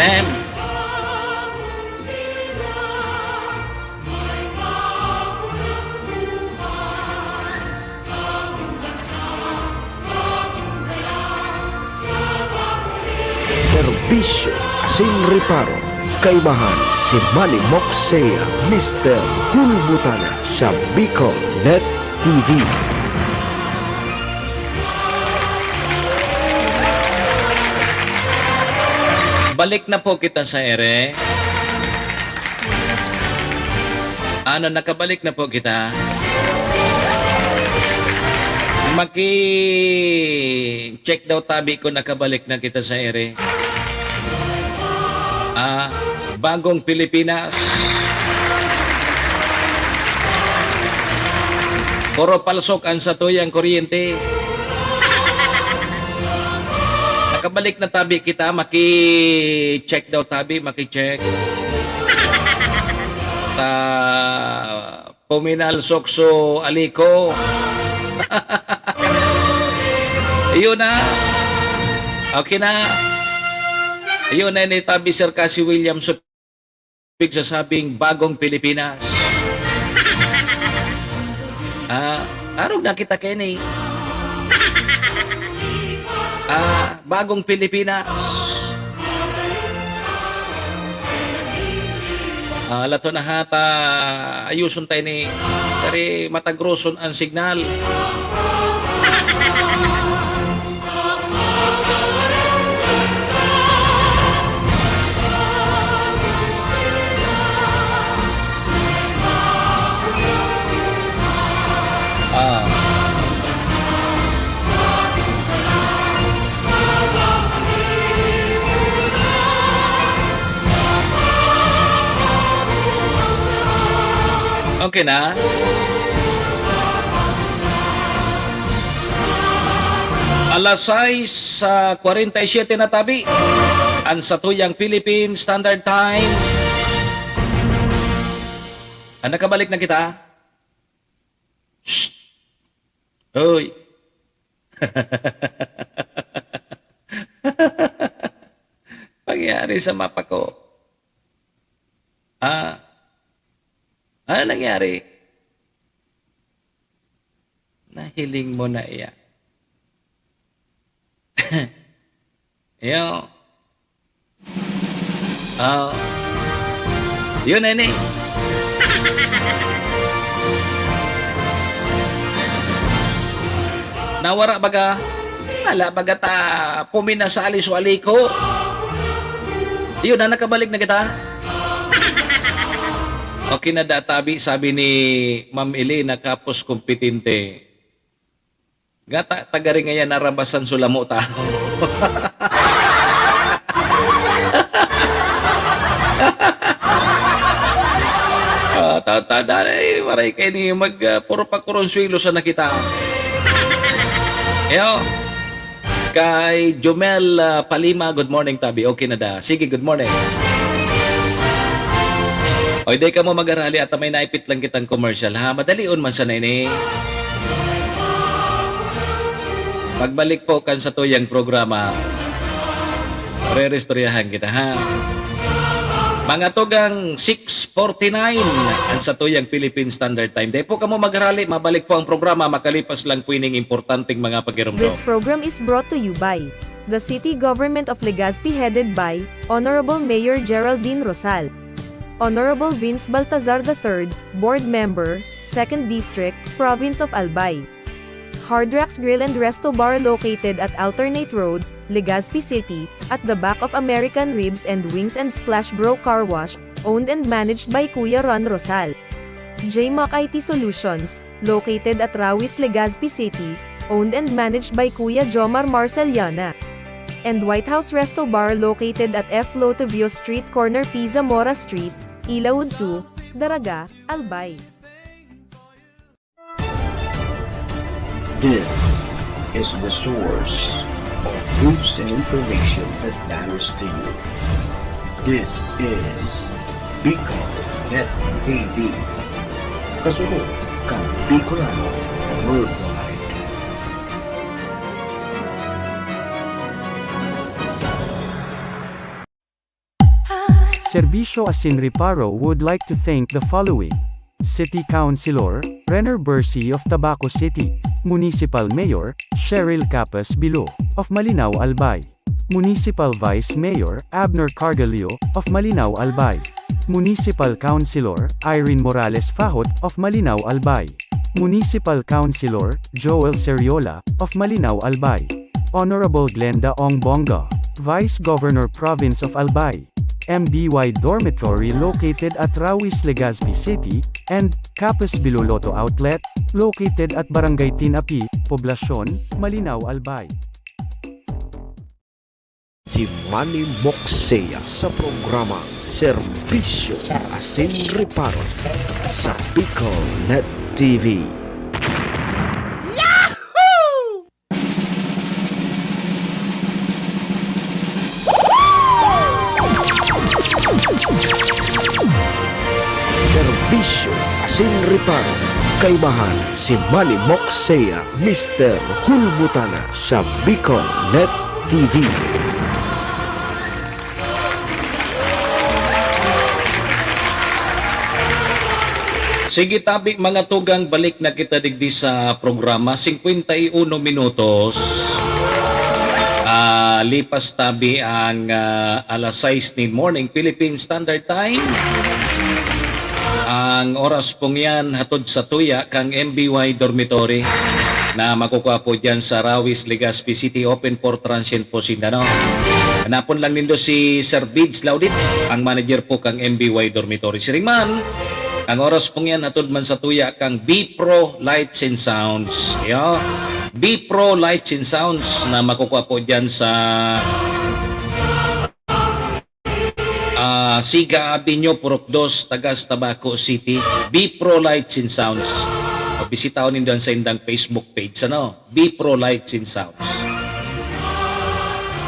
ma'am. Serbisyo asin reparo. Kaibahan si Manny Moxea, Mr. Hulbutana sa Bicol Net TV. Balik na po kita sa ere. Ano, nakabalik na po kita. Check daw tabi ko nakabalik na kita sa ere. Bagong Pilipinas. Puro palsok ang satuyang kuryente. Nakabalik na tabi kita, check daw tabi, check. Puminal sokso aliko. Ayun na. Okay na. Ayun na ni tabi Sir Cassie Williams sasabing bagong Pilipinas. Arog na kita Kenny. Bagong Pilipinas. Lato na hata ayuson tayo ni kari matagroson ang signal. Okay na? Alas 6:47 na tabi. Ang satuyang Philippine Standard Time. Nakabalik na kita? Shh! Hoy! Pangyari sa mapa ko. Ano nangyari? Nahiling mo na iya. Yo. Yun na ni. Nawara baga. Ala baga ta puminasali so aliko. Yun na nakabalik na kita. Okay na databi, sabi ni Ma'am Elena Kapos Kompetente. Gata, tagari nga yan narabasan sulamo tao. Maray kayo ni puro pa kuronswilo sa nakita. Yo, kay Jomel Palima, good morning tabi. Okay na da. Sige, good morning. O, di ka mo mag-arali at may naipit lang kitang commercial, ha? Madalion man sa nini. Pagbalik po kan sa tuyang programa, re-restoryahan kita, ha? Mga tugang 6:49 ang sa tuyang Philippine Standard Time. Di po ka mo mag-arali, mabalik po ang programa, makalipas lang po ining importanteng mga pagirumdo. This program is brought to you by the City Government of Legazpi headed by Honorable Mayor Geraldine Rosal. Honorable Vince Baltazar III, Board Member, 2nd District, Province of Albay. Hardrax Grill and Resto Bar located at Alternate Road, Legazpi City, at the back of American Ribs and Wings and Splash Bro Car Wash, owned and managed by Kuya Ron Rosal. JMAC IT Solutions, located at Rawis, Legazpi City, owned and managed by Kuya Jomar Marceliana. And White House Resto Bar located at F. Lotavio Street Corner Pisa Mora Street, Ilaud 2, Daraga, Albay. This is the source of news and information that matters to you. This is Bicol Net TV. Kasunod kang Bicolano Worldwide. Serbisyo Asin Reparo would like to thank the following: City Councilor, Renner Bersi of Tabaco City, Municipal Mayor, Cheryl Capas Bilo, of Malinaw Albay, Municipal Vice Mayor, Abner Cargalio, of Malinaw Albay, Municipal Councilor, Irene Morales Fahot, of Malinaw Albay, Municipal Councilor, Joel Seriola, of Malinaw Albay, Honorable Glenda Ong Bonga, Vice Governor Province of Albay, MBY Dormitory located at Rawis Legazpi City, and Capas Biloloto Outlet, located at Barangay Tinapi, Poblasyon, Malinaw Albay. Si Manny Moxea sa programa Serbisyo Asin Reparo sa Bicol Net TV. Serbisyo Asin Reparo. Kaibahan si Manny Moxea, Mr. Hulbutana sa Bicol Net TV. Sige tabi mga tugang, balik na kita digdi sa programa. 51 minutos. Lipas tabi ang alas 6 ni morning Philippine Standard Time. Ang oras pong yan hatod sa tuya kang MBY Dormitory na makukuha po dyan sa Rawis Legazpi City, open for transient po Sindano. Hanapon lang nindo si Sir Bids Laudit, ang manager po kang MBY Dormitory. Siringman, ang oras pong yan hatod man sa tuya kang B-Pro Lights and Sounds. Yo, B-Pro Lights and Sounds na makukuha po dyan sa Siga Avenue, Purok 2, Tagas, Tabaco City. B-Pro Lights and Sounds. Bisitaon nindo sa indang Facebook page, ano? B-Pro Lights and Sounds.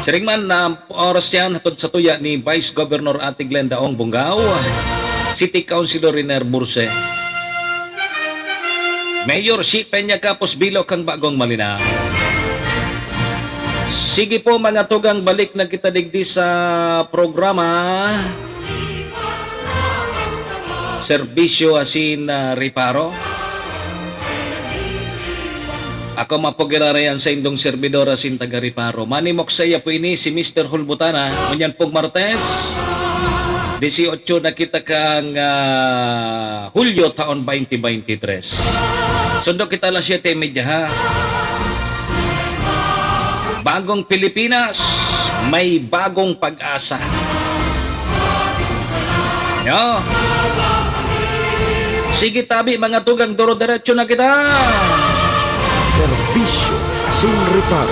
Siringman, na oras yan hatod sa tuya ni Vice Governor Ate Glenda Ong Bungao, City Councilor Renner Burse, Mayor si Peña Capos Bilo kang Bagong Malinaw. Sige po mga tugang, balik na kita digdi sa programa Serbisyo Asin Reparo. Ako mapogirarayan sa indong servidor asin taga Reparo. Manny Moxea po ini si Mr. Hulbutana. Ngunyan pong Martes 18 na kita kang Hulyo taon 2023. Sundo kita alas 7:30 ha. Bagong Pilipinas, may bagong pag-asa. Yo. Sige tabi mga tugang, duro-diretso na kita. Serbisyo Asin Reparo.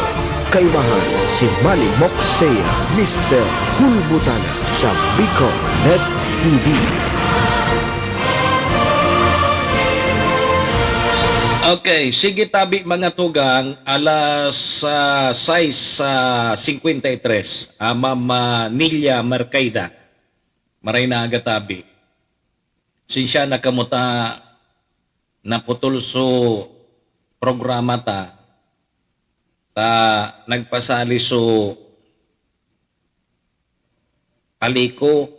Kaibahan si Manny Moxea, Mr. Hulbutana sa Bicol Net TV. Okay, sige tabi mga tugang, alas 6:53, Ma'am Nilia Marcaida, maray na aga tabi. Sinsya nakamuta naputol so programa ta nagpasali so aliko.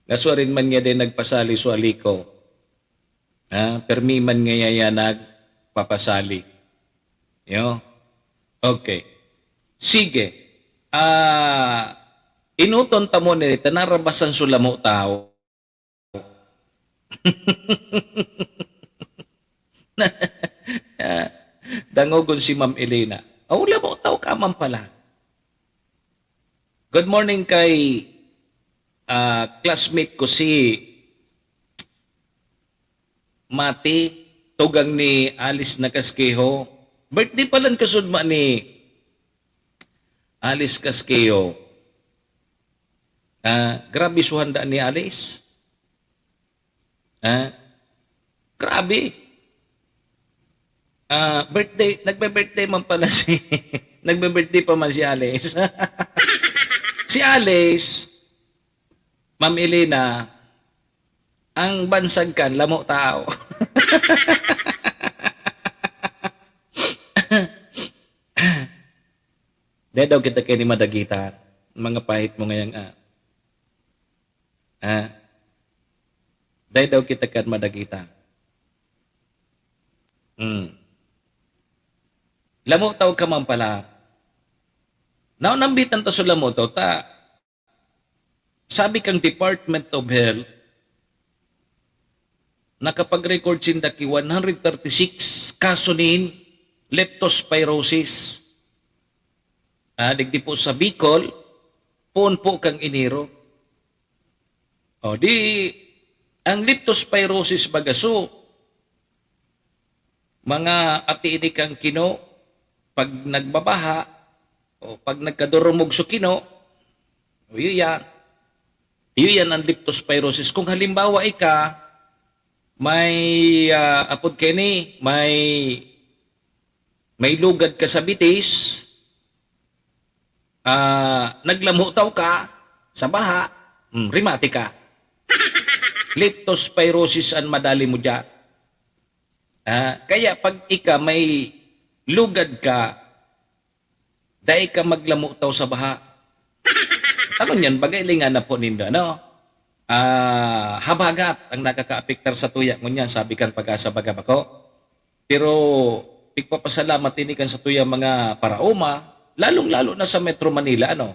Nasuarin man niya din nagpasali so aliko. Permi man ngayaya nagpapasali. Yo? Okay. Sige. Inuton ta mo nito, narabasan sula mo tao. Dangogon si Ma'am Elena. Wala mo tao ka man pala. Good morning kay classmate ko si Mati, tugang ni Alice Nakaskeho. Birthday pala kasudma ni Alice Casquejo. Grabe suhanda ni Alice. Grabe. Nagbe-birthday man pala si nagbe-birthday pa man si Alice. Si Alice, Ma'am Elena, ang bansag kan, lamo tao. Dahil daw kita kayo ni madagitan. Mga pahit mo ngayong Ah, dahil daw kita kan madagita. Lamo taw ka man pala. Naunambitan ta sa lamo taw ta. Sabi kang Department of Health, nakapag-record sinda ki 136 kaso nin leptospirosis. Digdi po sa Bicol, puon po kang Enero. O di, ang leptospirosis bagaso, mga atiinik kang kino, pag nagbabaha, o pag nagkadurumog sa kino, o yun yan ang leptospirosis. Kung halimbawa may apod kini, may lugad ka sa bitis, naglamutaw ka sa baha, rimati ka. Leptospirosis ang madali mo dyan. Kaya pag may lugad ka, dahil ka maglamutaw sa baha. Tanong yan, bagay-lingan na po nindo, ano? Habagat ang nakaka-apektar sa tuya ngunyan, sabi kan pag-asa baga bako. Pero pigpapasalamat ini kan sa tuya mga paraoma, lalong-lalo na sa Metro Manila, ano?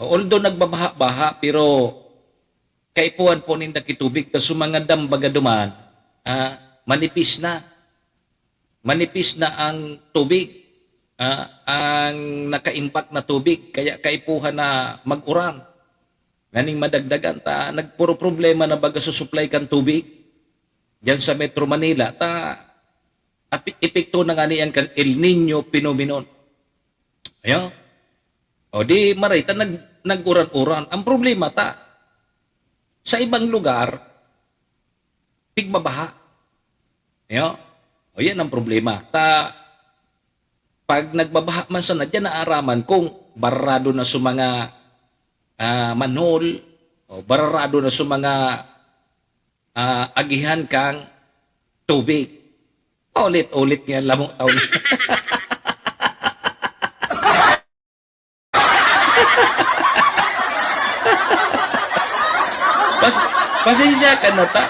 Although nagbabaha-baha, pero kaipuan po ninda kitubig, tas mga dam baga duman, manipis na. Manipis na ang tubig, ang naka-impact na tubig, kaya kaipuhan na mag-uran. Nganing madagdagan ta, nagpuro problema na baga susupply kan tubig diyan sa Metro Manila, ta epekto na nga niyan kan El Nino phenomenon. Ayo. O di maray ta nag-uran-uran. Ang problema ta, sa ibang lugar, pigbabaha. Ayo. O yan ang problema. Pag nagbabaha man sana, dyan naaraman kung barado na sa mga manhole, o barado na sa mga agihan kang tubig. Ulit-ulit nga lamang taon. Pasensya ka na ta.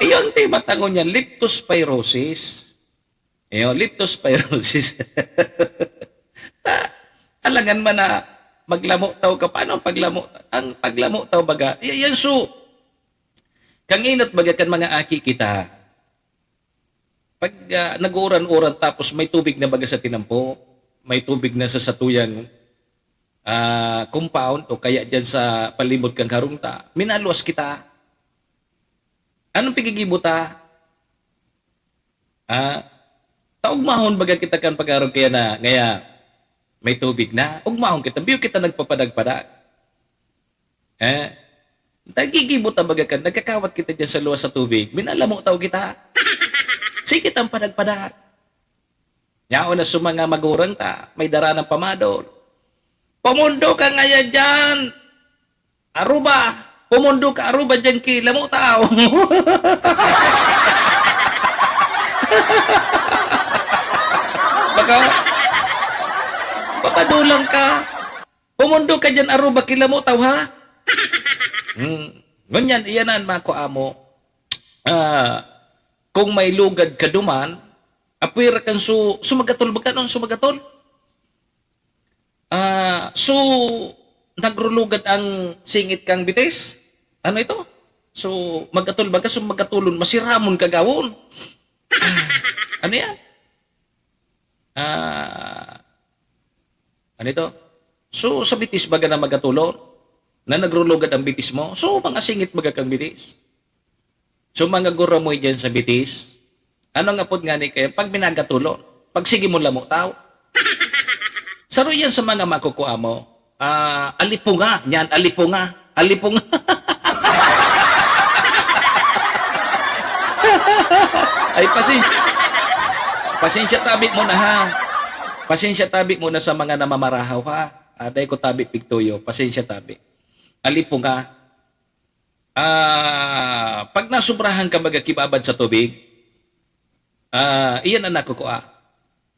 Iyon tayo matangon niya, leptospirosis. Leptospirosis. Alangan man na maglamo taw ka. Paano ang paglamo? Ang paglamo taw baga, yan so, kang inot baga kan mga aki kita. Pag nag-uran-uran tapos may tubig na baga sa tinampo, may tubig na sa satuyang compound o kaya dyan sa palibot kang karungta, minaluas kita. Anong pigigibuta? Taugmahon baga kita kan pag-araw kaya na, ngaya may tubig na, ugmahon kita, biyo kita nagpapadag-padag. Nagigibuta baga kan, nagkakawat kita dyan sa luwas sa tubig, minalamo tao kita. Sige kitang padag-padag. Yao na sa mga magurang ta, may dara ng pamadol. Pumundo ka ngaya dyan, Aruba. Pumundo ka Aruba dyan kila mo tao. Baka papadulang ka. Pumundo ka dyan Aruba kila mo tao ha. Ngunyan, iyanan mga amo. Kung may lugad ka duman, apwira kan sumagatol ba ka nun? Sumagatol? Nagrulugad ang singit kang bitis? Ano ito? So, magatol ba ka? Magatulon, masiramon kagawon. Ano yan? Ano ito? So, sa bitis baga na magatulon? Na nagrulugad ang bitis mo? So, mga singit baga kang bitis? So, mga guramoy dyan sa bitis? Ano nga po nga ni kayo? Pag minagatulon, pag sige mo lamo tao, saro yan sa mga makukuha mo. Alipunga. Yan, alipunga. Alipunga. Ay, pasensya tabi mo na ha. Pasensya tabi mo na sa mga namamarahaw ha. Dahil ko tabi pigtuyo. Pasensya tabi. Alipunga. Pag nasubrahan ka magakibabad sa tubig, iyan ang nakukuha.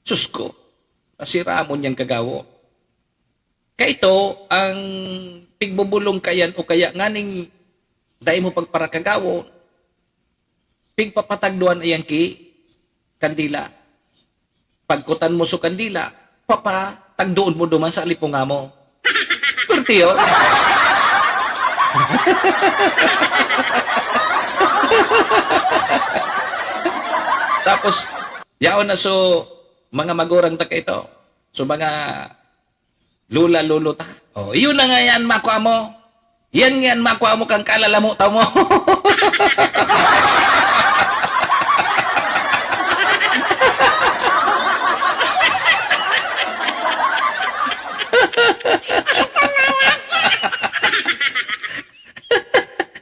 Sus ko. Pasiramon niyang kagawo. Kaya ito, ang pigbubulong kayan o kaya nganing dahil mo pagparakagawo, pigpapatagduan ayan ki kandila. Pagkutan mo so kandila, tagdoon mo duman sa alipunga mo. Pertiyo. Tapos, yaon na so, mga magurang ta ito. So, mga lula, luluta. Oh, iyon na nga yan, makwa mo. Yan nga, makwa mo kang kalalamuta mo.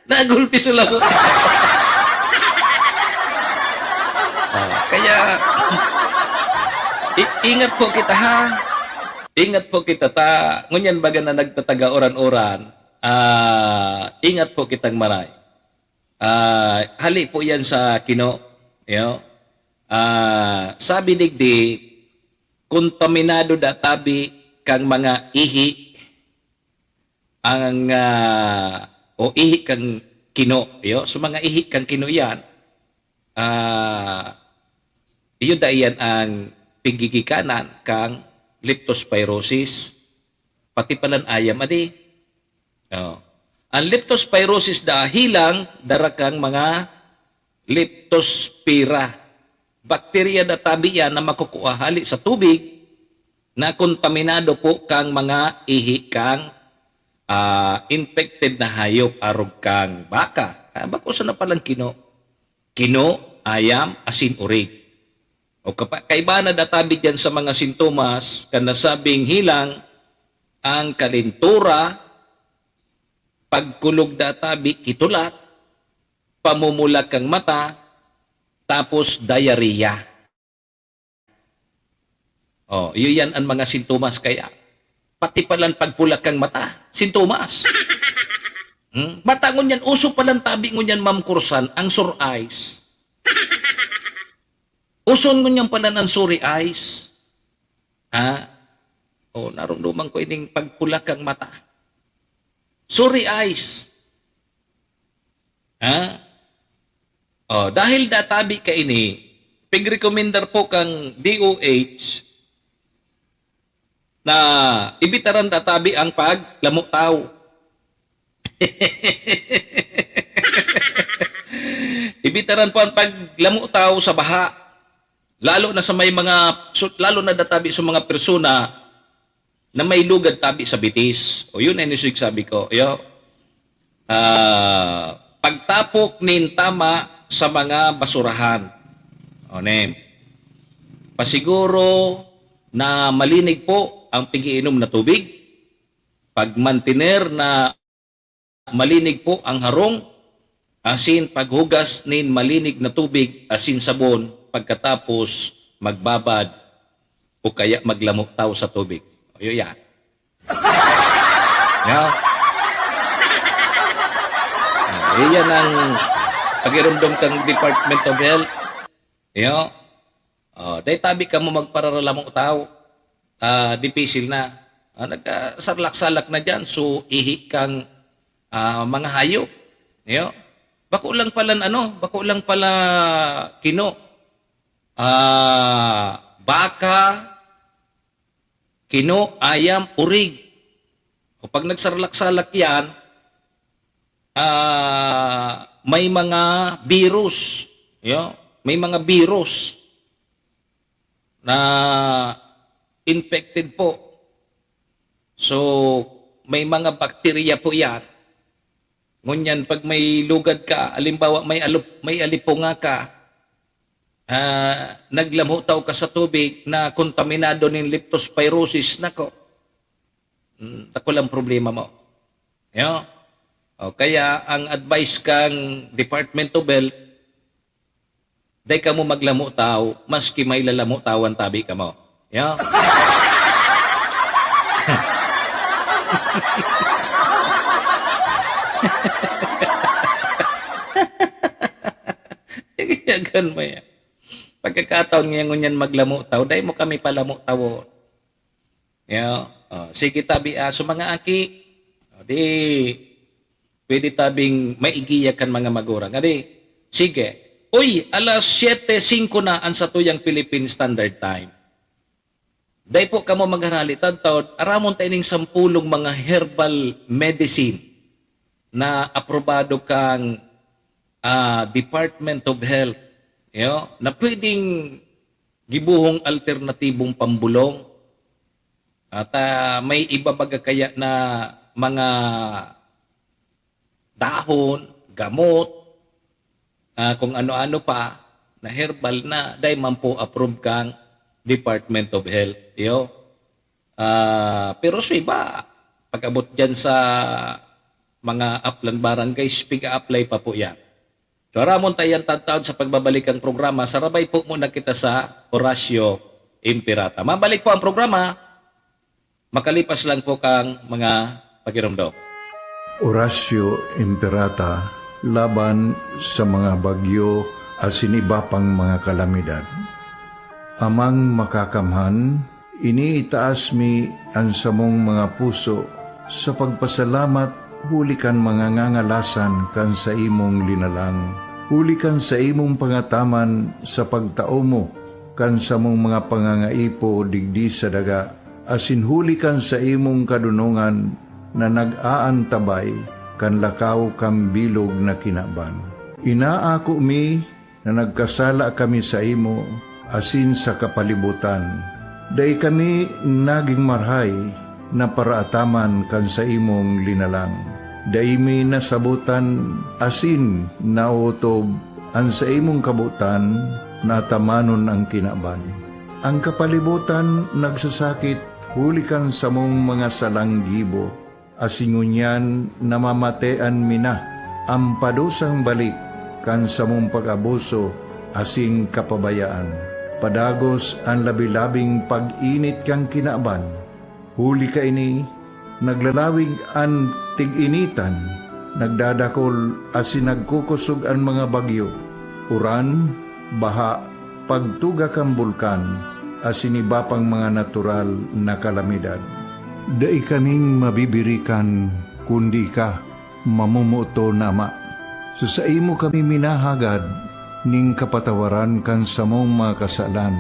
Nagulpi sila ko. Kaya, ingat po kita ha. Ingat po kita ta. Ngunyan baga na nagtataga oran-oran. Ingat po kitang maray. Hali po yan sa kino. You know? Sabi digdi, kontaminado da tabi kang mga ihi ang o ihi kang kino. Yo? So mga ihi kang kino yan, iyon da iyan ang pigigikanan kang leptospirosis, pati palan ayam adi. Ang leptospirosis da hilang darakang mga leptospira. Bakterya da tabi yan na makukuha hali sa tubig na kontaminado po kang mga ihi kang infected na hayop arog kang baka. Bako sa na palang kino? Kino, ayam, asin, urig. O kaiba na databi dyan sa mga sintomas, kan nasabing hilang ang kalintura, pagkulog databi, kitulat, pamumulak kang mata, tapos diarrhea. O, yun yan ang mga sintomas kaya. Pati palang pagpulak kang mata, sintomas. Mata ngunyan, uso palang tabi ngunyan, Ma'am Kursan, ang sore eyes. Uson ngunyan pala ng sore eyes. Narumduman ko ining pagpulak kang mata. Sore eyes. Dahil databi ka ini, pig-recommender po kang DOH na ibitaran databi ang paglamutaw. Ibitaran po ang paglamutaw sa baha. Lalo na sa may mga, lalo na databi sa mga persona na may lugad tabi sa bitis. O yun ay sabi ko. Pagtapok nin tama sa mga basurahan. Pasiguro na malinig po ang pigiinom na tubig. Pagmantiner na malinig po ang harong. Asin paghugas nin malinig na tubig, asin sabon, pagkatapos magbabad o kaya maglamutaw sa tubig. O yun yan. Yan ang pagirumdum kang Department of Health. Dahil tabi ka mo magpararalamutaw, dipisil na. Nagkasarlak-salak na dyan, so ihi kang mga hayop. Bako lang pala kino. Baka, kino, ayam, urig. O pag nagsarlak-salak yan, may mga virus. May mga virus na infected po. So, may mga bakterya po yan. Ngunyan, pag may lugad ka, alimbawa may alipunga ka, naglamutaw ka sa tubig na kontaminado ng leptospirosis, nako, tako lang problema mo. Kaya ang advice kang Department of Health, day ka mo maglamutaw, maski may lalamutawan tabi ka mo. Yagan mo yan. Pagkakataon ngayon ngunyan maglamutaw, dahil mo kami palamutaw. Sige tabi so mga aki, di pwede tabing maigiyakan mga magurang. Adi, sige. Uy, alas 7:05 na ang sa tuyang Philippine Standard Time. Dahil po kamo magharali, tawad, aramon tayo ng 10 mga herbal medicine na aprobado kang Department of Health, na pwedeng gibuhong alternatibong pambulong. At may iba baga kaya na mga dahon, gamot, kung ano-ano pa na herbal na dahil man po approve kang Department of Health. Pero sa iba, pag-abot dyan sa mga upland barangays, piga-apply pa po yan. So, ramon tayo taon sa pagbabalik ang programa. Sarabay po muna kita sa Horacio Impirata. Mabalik po ang programa. Makalipas lang po kang mga pagirumdom. Horacio Impirata, laban sa mga bagyo at siniba pang mga kalamidad. Amang makakamhan, iniitaas mi ang samong mga puso sa pagpasalamat, hulikan mga ngangalasan kan sa imong linalang. Hulikan sa imong pangataman sa pagtao mo, kan sa mong mga pangangaipo digdi sa daga, asin hulikan sa imong kadunungan na nag-aantabay kan lakaw kang bilog na kinaban. Inaako mi na nagkasala kami sa imo, asin sa kapalibutan. Day kami naging marhay na paraataman kan sa imong linalang. Day mi nasabutan asin nautob ang sa imong kabutan na tamanon ang kinaban. Ang kapalibutan nagsasakit, hulikan sa mong mga salanggibo, asingunyan namamatean mina, ang padusang balik kan sa mong pag-abuso, asing kapabayaan. Padagos ang labi-labing pag-init kang kinaban. Huli ka ini, naglalawig ang tig-initan, nagdadakol asin nagkukusog ang mga bagyo. Uran, baha, pagtuga kang bulkan, asin iba pang mga natural na kalamidad. Dai kaming mabibirikan, kundi ka, mamumuto na ama. So sa imo kami minahagad, ning kapatawaran kan samong mga kasalan.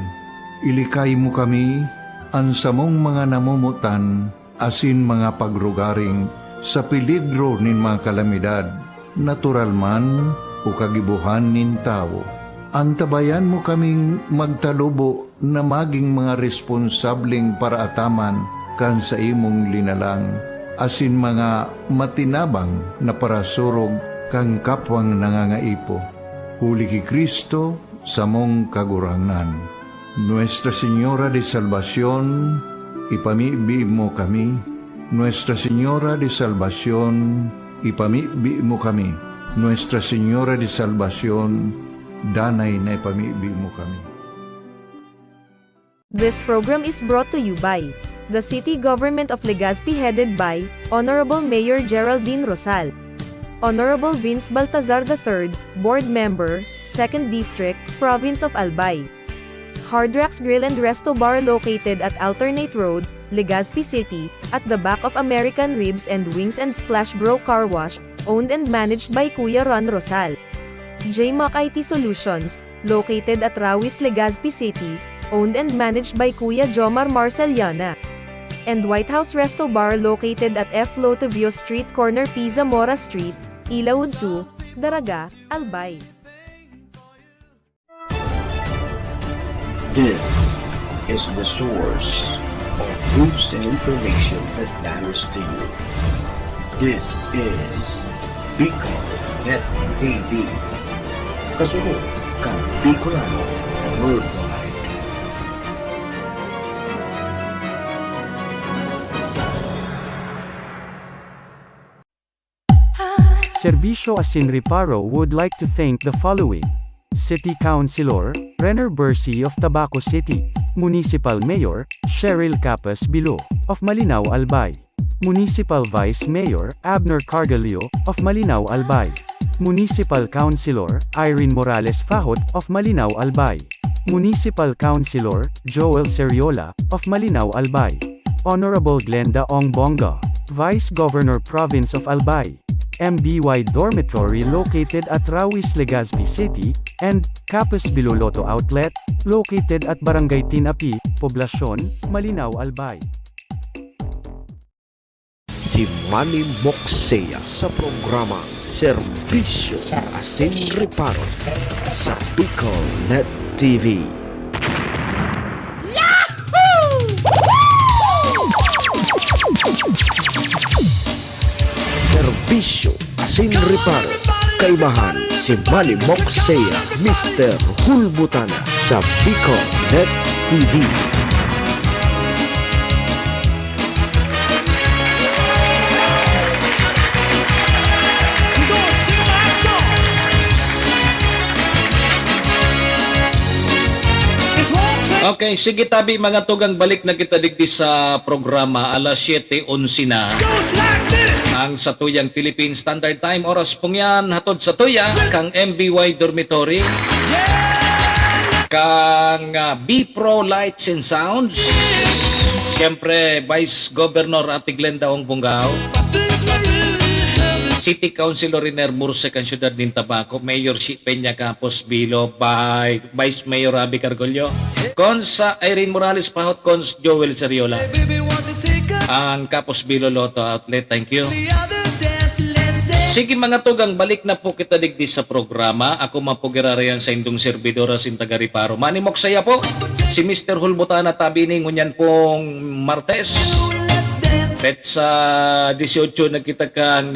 Ilikay mo kami, ang samong mga namumutan, asin mga pagrugaring, sa peligro nin mga kalamidad, natural man o kagibuhan nin tao. Antabayan mo kaming magtalubo na maging mga responsabling paraataman kan sa imong linalang, asin mga matinabang na parasurog kang kapwang nangangaipo. Huli ki Kristo sa mong kagurangan. Nuestra Señora de Salvación, ipamibi mo kami. Nuestra Señora de Salvación, ipamibi mo kami. Nuestra Señora de Salvación, danay na ipamibi mo kami. This program is brought to you by the City Government of Legazpi headed by Honorable Mayor Geraldine Rosal. Honorable Vince Baltazar III, Board Member, 2nd District, Province of Albay. Hard Rocks Grill and Resto Bar located at Alternate Road, Legazpi City, at the back of American Ribs and Wings and Splash Bro Car Wash, owned and managed by Kuya Ron Rosal. JMAC IT Solutions, located at Rawis, Legazpi City, owned and managed by Kuya Jomar Marceliana. And White House Resto Bar located at F. Lotavio Street Corner P. Zamora Street, Ilaud 2, Daraga, Albay. This is the source of news and information that matters to you. This is Bicol Net TV. Kasunod kang Bicolano Worldwide. Serbisyo Asin Reparo would like to thank the following: City Councilor, Renner Bersi of Tabaco City, Municipal Mayor, Cheryl Capas Bilo, of Malinaw Albay, Municipal Vice Mayor, Abner Cargalio, of Malinaw Albay, Municipal Councilor, Irene Morales Fajot, of Malinaw Albay, Municipal Councilor, Joel Seriola, of Malinaw Albay, Honorable Glenda Ong Bonga, Vice Governor Province of Albay, MBY Dormitory located at Rawis, Legazpi City, and Campus Biloloto Outlet, located at Barangay Tinapi, Poblasyon, Malinaw, Albay. Si Manny Moxea sa programang Serbisyo Asin Reparo sa Bicol Net TV. Serbisyo Asin Reparo, kaibahan si Manny Moxea, Mr. Hulbutana sa Bicol Net TV. Okay, sige tabi mga tugang, balik na kita digdi sa programa alas 7:11 na. Ang sa tuyang Philippine Standard Time, oras pong yan, hatod sa tuya, kang MBY Dormitory, kang B-Pro Lights and Sounds, siyempre Vice Governor Ate Glenda Ong Bongao, City Councilor Riner Murse kan Siyudad din Tabaco, Mayor Peña Campos Bilo, by Vice Mayor Abby Cargollo, Cons Irene Morales Pahot, Cons Joel Sariola, ang Campos Bilo Lotto Outlet. Thank you. Sige mga tugang, balik na po kita digdi sa programa. Ako mapugirarayan sa indong servidora Sintagariparo. Manny Moxea po, si Mr. Hulbutana tabining ngunyan pong Martes. Bet sa 18 na kita kang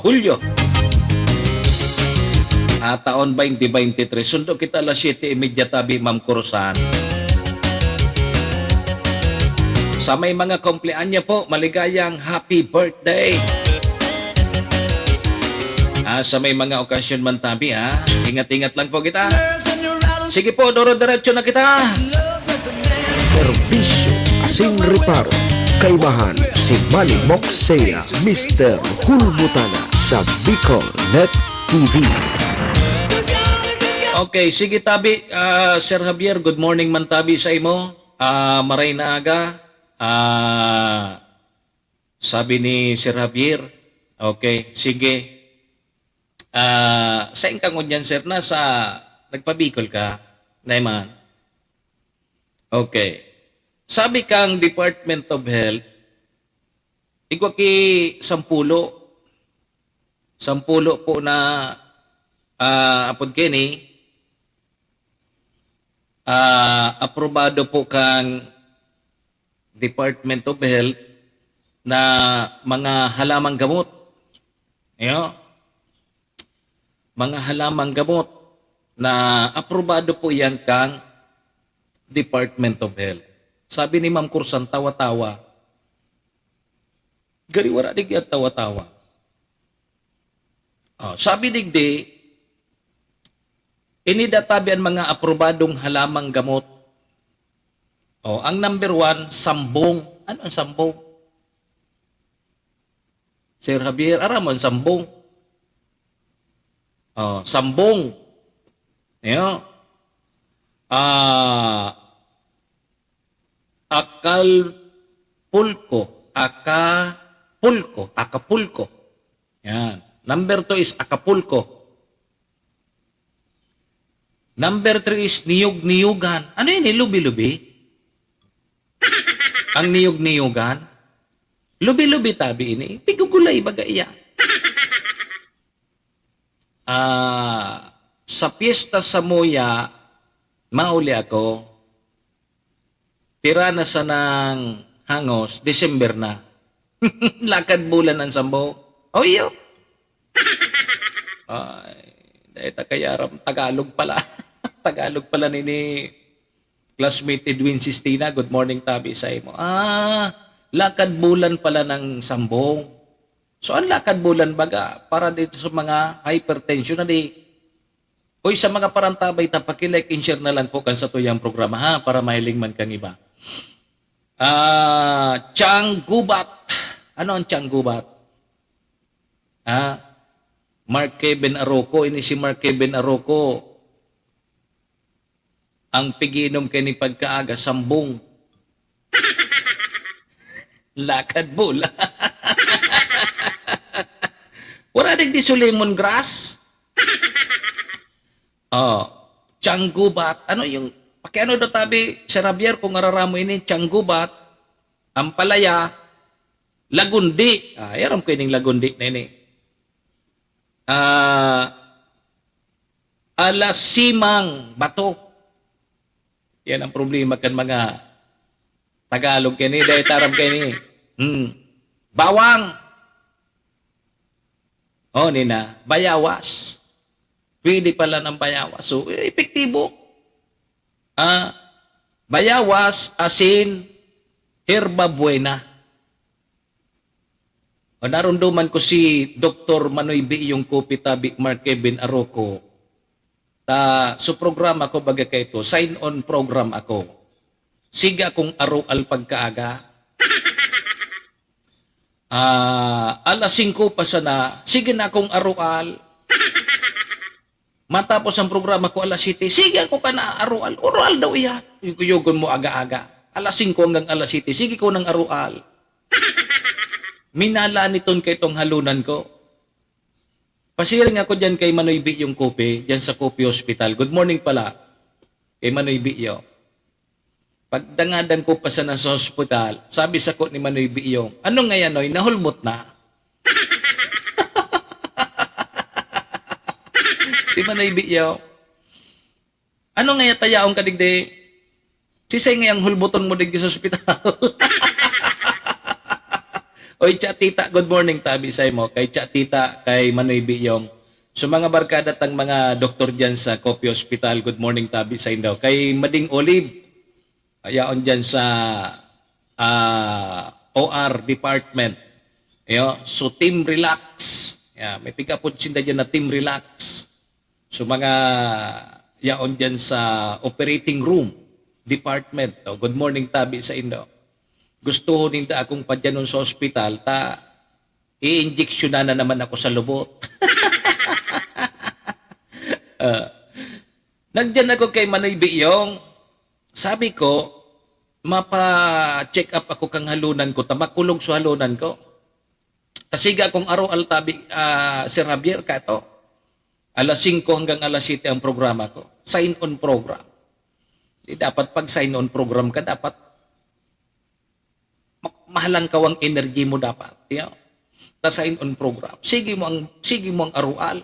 Hulyo. Taon 2023. Sundo kita alas 7:30 tabi, Ma'am Kurusan. Sa may mga kumpleanya po, maligayang happy birthday. Sa may mga okasyon man tabi, ingat-ingat lang po kita. Sige po, doro-diretso na kita. Serbisyo Asin Reparo, kaibahan si Manny Moxea, Mr. Hulbutana sa Bicol Net TV. Okay, sige tabi, Sir Javier, good morning man tabi sa imo. Maray na aga. Sabi ni Sir Javier, okay, sige. Saan kang ngunyan, sir? Nagpabikol ka? Naiman? Okay. Sabi kang Department of Health, igwa ki 10 po na apod kini, aprobado po kang Department of Health na mga halamang gamot. Mga halamang gamot na aprobado po yan kang Department of Health. Sabi ni Ma'am Kursan, tawa-tawa. Gariwara digdi at tawa-tawa. Sabi digdi, inidatabi ang mga aprobadong halamang gamot. Ang number 1, sambong. Ano ang sambong? Sir Javier, aram ang sambong. Sambong. Acapulco. Yan. Number 2 is Acapulco. Number 3 is niyog-niyugan. Ano yun? Lubi-lubi? Ang niyog-niyugan? Lubi-lubi tabi ini. Pigugulay baga iya. Sa piyesta sa Moya, mauli ako, tira na sa ng hangos, December na. Lakad bulan ang sambo. Iyo. Dahil takayaram, Tagalog pala. Tagalog pala ni classmate Edwin Sistina. Good morning, tabi sa imo. Lakad bulan pala ng sambong. So, ang lakad bulan baga, para dito sa mga hypertension na di. Uy, sa mga parantabay, tapakilike, in-share na lang po kan sa tuyang programa, para mahiling man kang iba. Tianggubat. Ano ang tianggubat? Mark Kevin Arroco. Ini si Mark Kevin Arroco. Ang piginom kay ni pagkaaga, sambong. Lakad bola. Wala din di lemongrass. Oh, tiyanggubat. Ano yung, pakiano daw tabi, Sir Javier, kung araramo ini, tiyanggubat, ampalaya, lagundi. Yaram ko ining lagundi na ini. Alasimang bato. Yan ang problema kan mga Tagalog kini, dahil tarap kini. Bawang. Nina, bayawas. Pwede pala ng bayawas. So, epektibo. Bayawas, asin, herba buena. Narunduman ko si Dr. Manoy B. yung Kupitabi Mark Kevin Arroco. Sa programa ko baga kay ito, sign-on program ako. Siga kong arual pagkaaga. Alas 5 pa sana, sige na akong arual. Matapos ang programa ko alas 7, sige ako ka na arual. Arual daw iyan. Yugon mo aga-aga. Alas 5 hanggang alas 7, sige ko ng arual. Minala niton kay itong halunan ko. Pasiring ako dyan kay Manoy B. yung Kopi, dyan sa Kopi Hospital. Good morning pala kay Manoy B. yung. Pagdangadan ko pa sa nasa hospital, sabi sa ko ni Manoy B. yung, ano nga yan, Noy? Nahulmot na. Si Manoy B. yung, ano nga yan tayaong kadigdi? Sisay nga yung hulbuton mo digdi sa hospital. Oy, Chatita, good morning tabi sa mo. Kay Chatita, kay Manoy B. yung. So mga barkada tang mga doktor dyan sa Kopi Hospital, good morning tabi sa inyo. Kay Mading Olive, ayaon dyan sa OR department. So Team Relax. May pigapod sinda dyan na Team Relax. So mga yaon dyan sa operating room department. Good morning tabi sa inyo. Gusto ho ninda akong padyanon sa ospital, i-injeksyonan na naman ako sa lubot. Nagdyan ako kay Manoy B. yung, sabi ko, mapa-check up ako kang halunan ko, makulog sa halunan ko. Kasiga akong araw altabi, Sir Javier, kato. Alas 5 hanggang alas 7 ang programa ko. Sign-on program. Di dapat pag sign-on program ka, dapat mahalang kawang energy mo dapat. Sign-on program. Sige mo ang arual.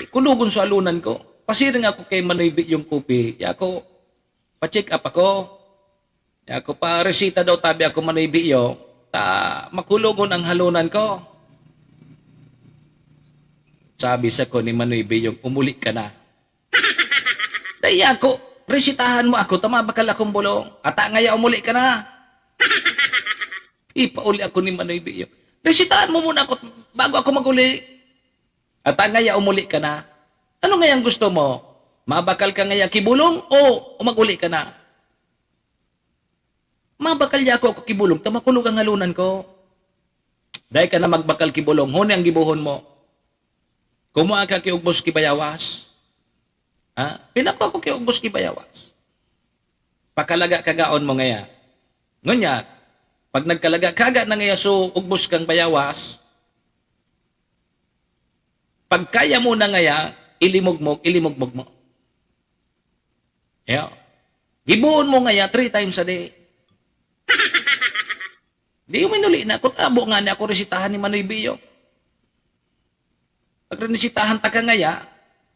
Kulugon sa halunan ko. Pasiring ako kay Manoy B. yung Kopi. Ako, pa-check up ako. Ako pa resita daw tabi ako Manoy B. yung makulugon ang halunan ko. Sabi sa ko ni Manoy B. yung, umuli ka na. Dahil ako, resitahan mo ako, bakal akong bulong. Ata ngaya umuli ka na. Ipauli ako ni Manoy B. yung, resitahan mo muna ako bago ako maguli. Ata ngaya umuli ka na. Ano ngayang gusto mo? Mabakal ka ngaya kibulong o umaguli ka na? Mabakal ya ako kibulong, tamakulog ang halunan ko. Dahil ka na magbakal kibulong, huni ang gibuhon mo. Kumuha ka kiugbos kibayawas. Pinapa ko kiugbos kibayawas. Pakalaga kagaon mo ngaya. Ngunya, pag nagkalaga kaga na ngaya so ugbos kang bayawas, pag kaya mo na ngaya, ilimugmog mo. Gibuhon mo ngaya 3 times a day. Di yung minuli na ako, abo nga na ako resitahan ni Manoy B. yung. Pag resitahan ta ka ngaya,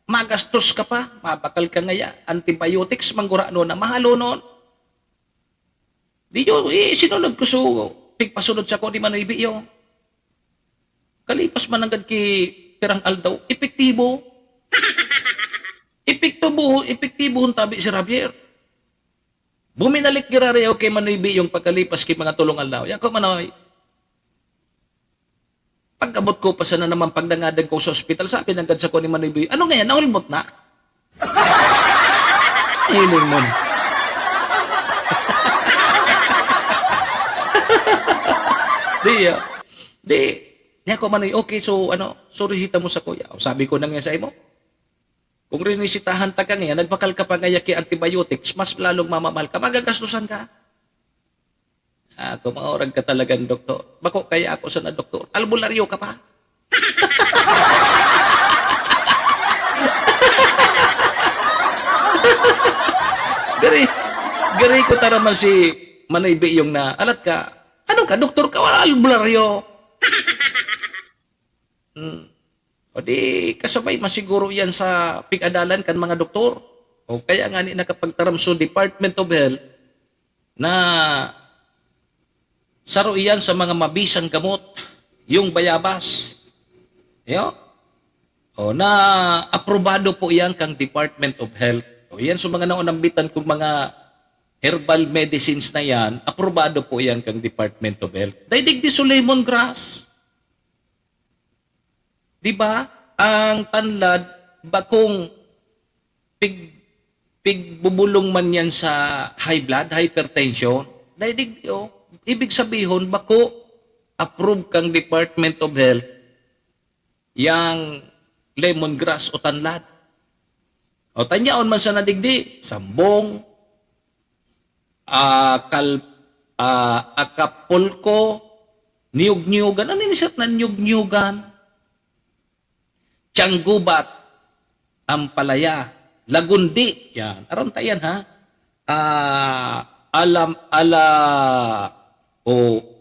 magastos ka pa, mabakal ka ngaya, antibiotics, manggura na, mahalo noon. Di yung, sinunod ko so, pigpasunod sa ko ni Manoy B. yung. Kalipas man agad ki Pirang Aldaw, epektibo. Epektibo hong tabi si Javier. Buminalik girareo kay Manoy B. yung pagkalipas kay mga tulong aldaw. Yako Manoy. Pagkabot ko pa sana naman pagdangadan ko sa ospital, sabi ng sa ko ni Manoy B. Ano ngayon? Nahulmot na? Iling mo. Di ako Manoy, okay, so resita mo sa kuya. Sabi ko na nga sa imo. Kung rinisitahan ta ka ngayon, nagbakal ka pa ngaya kay antibiotics, mas lalong mamamahal ka, magagastusan ka. Kumaurag ka talagang doktor. Bako kaya ako sa na doktor. Albularyo ka pa? Gari ko taraman si Manaybi yung na, alat ka, ano ka, doktor ka, wala albularyo. O di, kasabay masiguro yan sa pig-adalan kan mga doktor. O kaya nga ni nakapagtaramso Department of Health na saro iyan sa mga mabisang gamot, yung bayabas. Yo? O na aprobado po iyan kang Department of Health. O yan sa mga naunambitan kong mga herbal medicines na yan, aprobado po yan kang Department of Health. Daidig di so lemongrass. Di ba? Ang tanlad, bakong pigbubulong man yan sa high blood, hypertension, daidig di ibig sabihin, bako approve kang Department of Health yang lemongrass o tanlad. O tanyaon man sa nadigdi, sambong, Acapulco, niyug-niyugan. Ano inisat na niyug-niyugan? Tianggubat, Ampalaya, Lagundi. Yan. Aron tayan ha.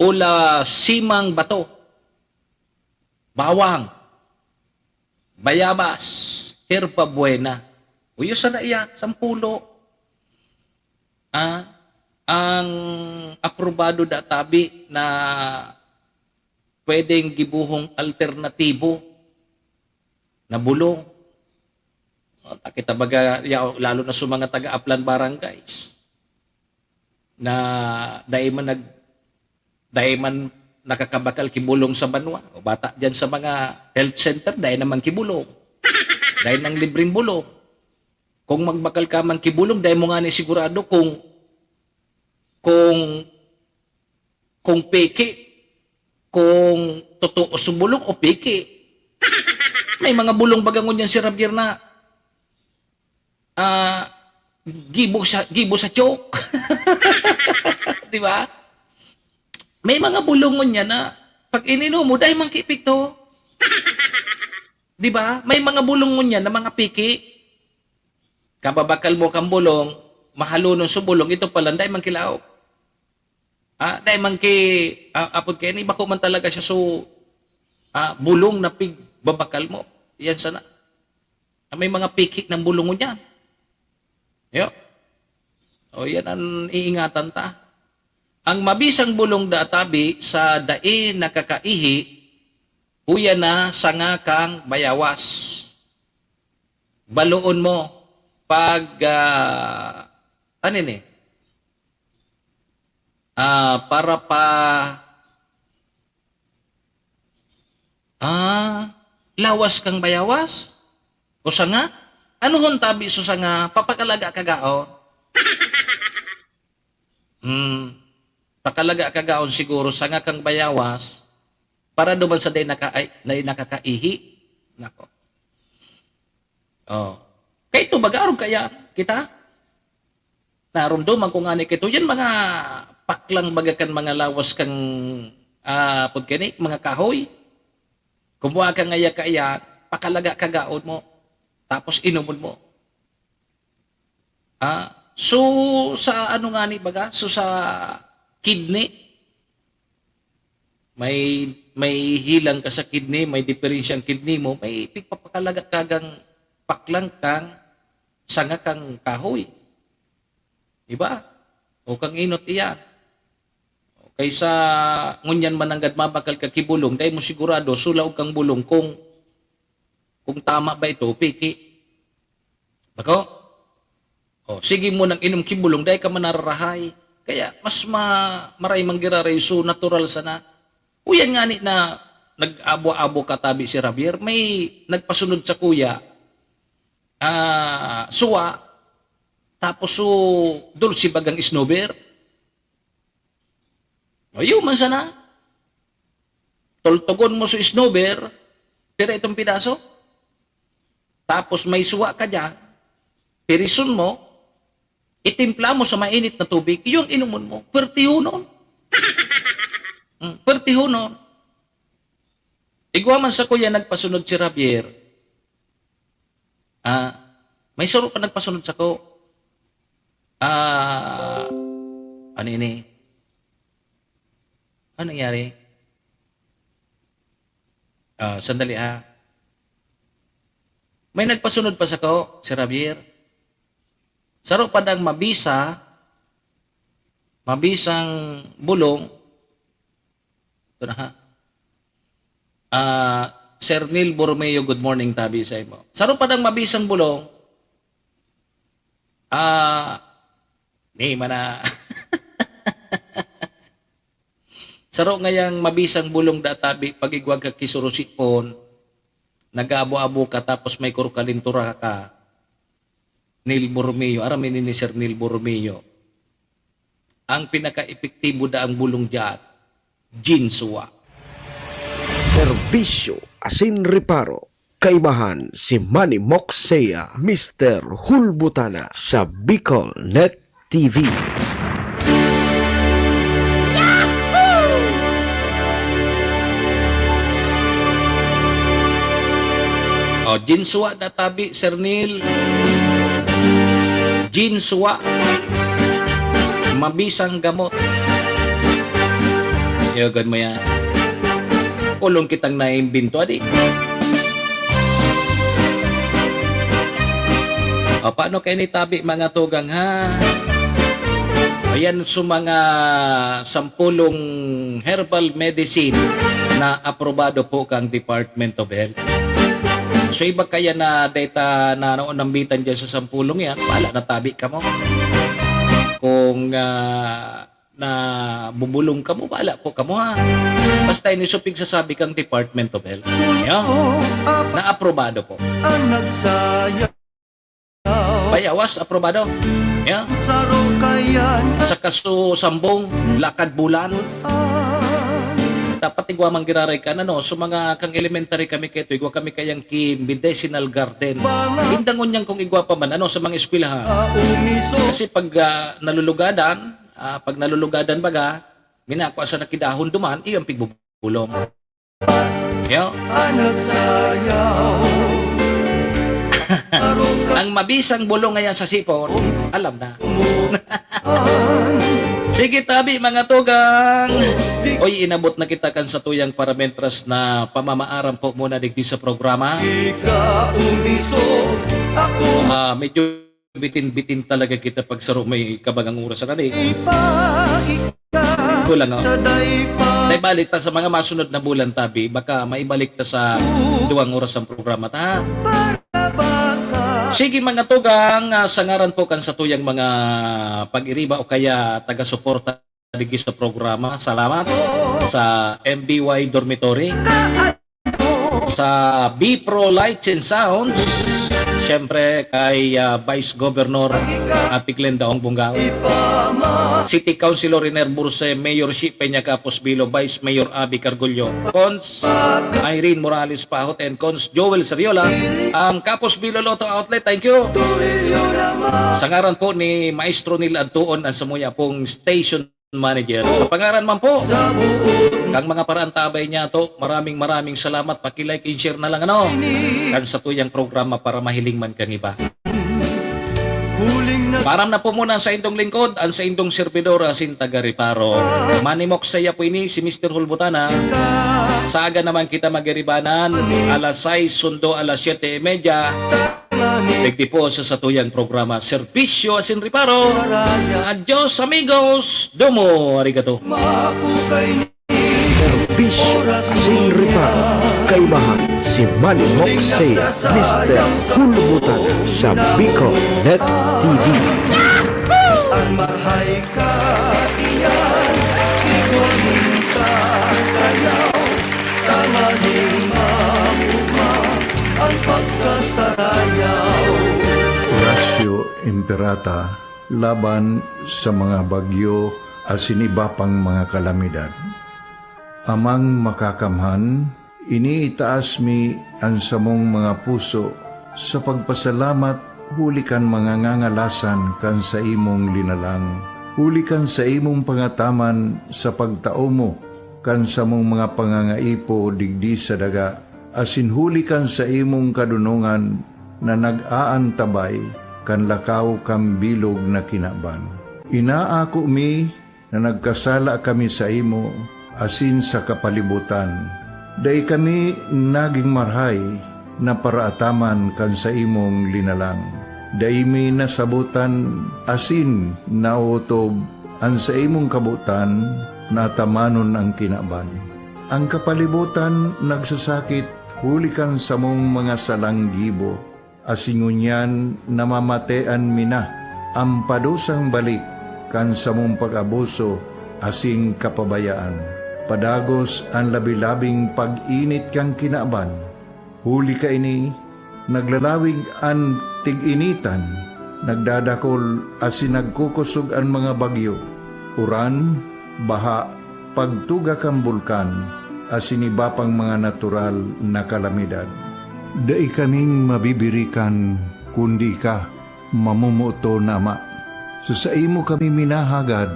Ula Simang Bato, Bawang, Bayabas, Herba Buena. Uyo sa na iyan, 10. Ang aprobado databi na pwedeng gibuhong alternatibo na bulong. Kita baga, lalo na sa mga taga-Aplan barangays na dahil man nakakabakal kibulong sa banwa. O bata dyan sa mga health center, dahil naman kibulong. Dahil ng libreng bulong. Kung magbakal ka man kibulong, dahil mo nga ni sigurado kung peke, kung totoo sa bulong o peke. May mga bulong bagangon yan si Rabier na gibo sa chok. Di ba? May mga bulongon niya na pag ininom mo, dahil mang kipik to. Di ba? May mga bulongon niya na mga piki. Kababakal mo kang bulong, mahalunon sa bulong, ito pala, dahil mang kilaw. Dahil mang apod kayo, ni bako man talaga siya so bulong na pig babakal mo. Yan sana. May mga piki ng bulongon yan. Yo. O yan ang iingatan ta. Ang mabisang bulong databi sa dae nakakaihi, uya na sanga kang bayawas. Baloon mo pag para pa lawas kang bayawas o sanga? Ano hon tabi so sanga papakalaga kagaon? Pakalaga kagaon siguro sanga kang bayawas para duman sa day nakakaihi. Nako. Oh. Kay ito baga kaya kita narumduman ko nga ni kito yan mga paklang bagakan mga lawas kang pudkanik mga kahoy. Kumuha ka ngaya kaya pakalaga kagaon mo tapos inumon mo. So sa ano nga ni baga? So sa kidney may hilang ka sa kidney, may diferensyang kidney mo, may pigpapakalaga kagang paklang kang sanga kang kahoy. Diba? O kang inot iyan. Kaysa ngunyan mananggad mabakal ka kibulong, dahil mo sigurado sulaw kang bulong kung tama ba ito, piki. Bako? O, sige mo nang inom kibulong, dahil ka manararahay. Kaya mas maray manggiraray, so natural sana. Uyan nga ni na nag-abo-abo katabi si Rabier, may nagpasunod sa kuya, suwa, tapos so dulce bagang snowbear. O yun man sana. Tultugon mo sa snowbear, pero itong pidaso. Tapos may suwa ka dyan, pirison mo, itimpla mo sa mainit na tubig, yung inumon mo, pertiyo nun. Pertiho no. Igwa man sa kuya nagpasunod si Javier. May suro pa nagpasunod sa ko. Ano ini? Ano nangyari? Sandali May nagpasunod pa sa ko, si Javier. Saro pa dang mabisang bulong. Ito na Sir Neil Borromeo, good morning tabi sa imo. Saro pa dang mabisang bulong. Ni mana. Saro ngayang mabisang bulong databi pagigwag ka kisurusipon, nag-abo-abo ka tapos may kurukalintura ka. Neil Borromeo, aramin ni Sir Neil Borromeo. Ang pinaka-epektibo da ang bulong diyan, Jinsuwa. Serbisyo asin reparo. Kaibahan si Manny Moxea, Mr. Hulbutana sa Bicol Net TV. Jinsuwa databi, Sir Neil. Jinsuwa. Mabisang gamot. Yogan mo yan. Ulong kitang naimbinto, adi. Paano kayo nitabi mga tugang, ha? Ayan sa mga sampulong herbal medicine na aprobado po kang Department of Health. So iba kaya na data na nambitan dyan sa sampulong yan, pala natabi ka mo. Kung na bubulong ka mo, pala po ka mo, ha. Basta inisupig sasabi kang Department of Health. Yeah. Na aprobado po. Bayawas, aprobado. Yeah. Sa kaso sambong, lakad bulan. Dapat igwa mang giraray ka na, no? So mga kang elementary kami kayo, igwa kami kayang medicinal garden. Hindangon niyang kung igwa pa man, ano, sa mga eskwelahan. Kasi pag nalulugadan baga, minakwa sa nakidahon duman, iyang pigbubulong. Yeah. Ang mabisang bulong ngayon sa sipon, alam na. Sige tabi mga tugang. Oy, inabot na kita kan sa tuyang parametras na pamamaaram po muna digdi sa programa. Medyo bitin-bitin talaga kita pag saro may kabagang oras na rin. Kulang naibalik ta sa mga masunod na bulan tabi, baka maibalik ta sa 2 oras ang programa ta. Sige mga tugang, sangaran po kan sa tuyang mga pag-iriba o kaya taga-suporta digi sa programa. Salamat sa MBY Dormitory, sa B-Pro Lights and Sounds, siyempre kay Vice Governor Ate Glenda Ong Bungaw, City Councilor Riner Burse, Mayor Shi Peña Capos Bilo, Vice Mayor Abby Cargullo, Cons Irene Morales Pahot, and Cons Joel Sariola, ang Capos Bilo Lotto Outlet. Thank you. Sa ngaran po ni Maestro Nil Adtuon ang samuya pong station manager. Sa pangaran man po kang mga paraan tabay niya to, maraming salamat. Paki-like and share na lang ano kan sa tuyang programa para mahiling man kang iba. Param na po muna sa indong lingkod, ang sa indong servidora sin taga-reparo. Manny Moxea po ini si Mr. Hulbutana. Sa aga naman kita magiribanan, alas 6 sundo alas 7:30. Digdi po sa satuyang programa Serbisyo asin Reparo. Adios amigos, domo arigato. Serbisyo asin reparo. Kaibahan si Manny Moxea, Mr. Hulbutana sa Bicol Net TV. Ang mahay ka iyan, ikaw minta sayaw, tamahin mamuma ang pagsasarayaw. Horacio Imperata, laban sa mga bagyo at siniba pang mga kalamidad. Amang makakamhan, iniitaas mi ang samong mga puso sa pagpasalamat huli kan mga ngangalasan kan sa imong linalang. Huli kan sa imong pangataman sa pagtao mo, kan sa mong mga pangangaipo digdi sa daga, asin huli kan sa imong kadunungan na nag-aantabay, kan lakaw kam bilog na kinaban. Inaako mi na nagkasala kami sa imo, asin sa kapalibutan. Day kami naging marhay na paraataman kan sa imong linalang. Day mi nasabutan asin nautob ang sa imong kabutan na tamanon ang kinaban. Ang kapalibutan nagsasakit hulikan sa mong mga salanggibo, asingunyan namamatean mina ang padusang balik kan sa mong pag-abuso asing kapabayaan. Padagos ang labilabing pag-init kang kinaban. Huli ka ini, naglalawig ang tig-initan, nagdadakol asin nagkukusog ang mga bagyo. Uran, baha, pagtuga kang bulkan, asin iba pang mga natural na kalamidad. Dai kaming mabibirikan, kundi ka, mamumuto nama. Sa imo kami minahagad,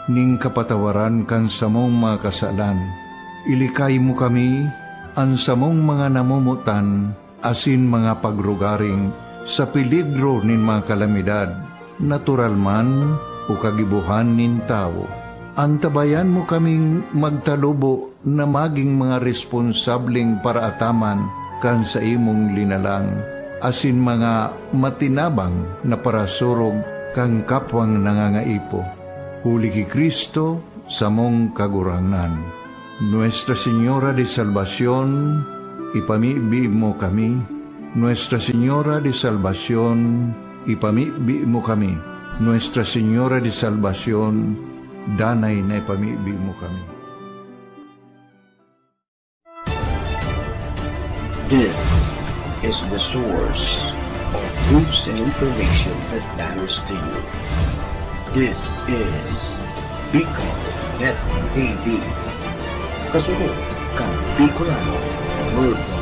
ning kapatawaran kan samong mga kasalan. Ilikay mo kami, ang samong mga namumutan, asin mga pagrugaring, sa peligro nin mga kalamidad, natural man o kagibuhan nin tao. Antabayan mo kaming magtalubo na maging mga responsabling paraataman kan sa imong linalang, asin mga matinabang na parasurog kang kapwang nangangaipo. Huli ki Kristo sa mong kagurangan. Nuestra Señora de Salvación, ipamibi mo kami. Nuestra Señora de Salvación, ipamibi mo kami. Nuestra Señora de Salvación, danay na ipamibi mo kami. This is the source of news and information that matters to you. This is Bicol Net TV. Kasunod kang Bicolano Worldwide.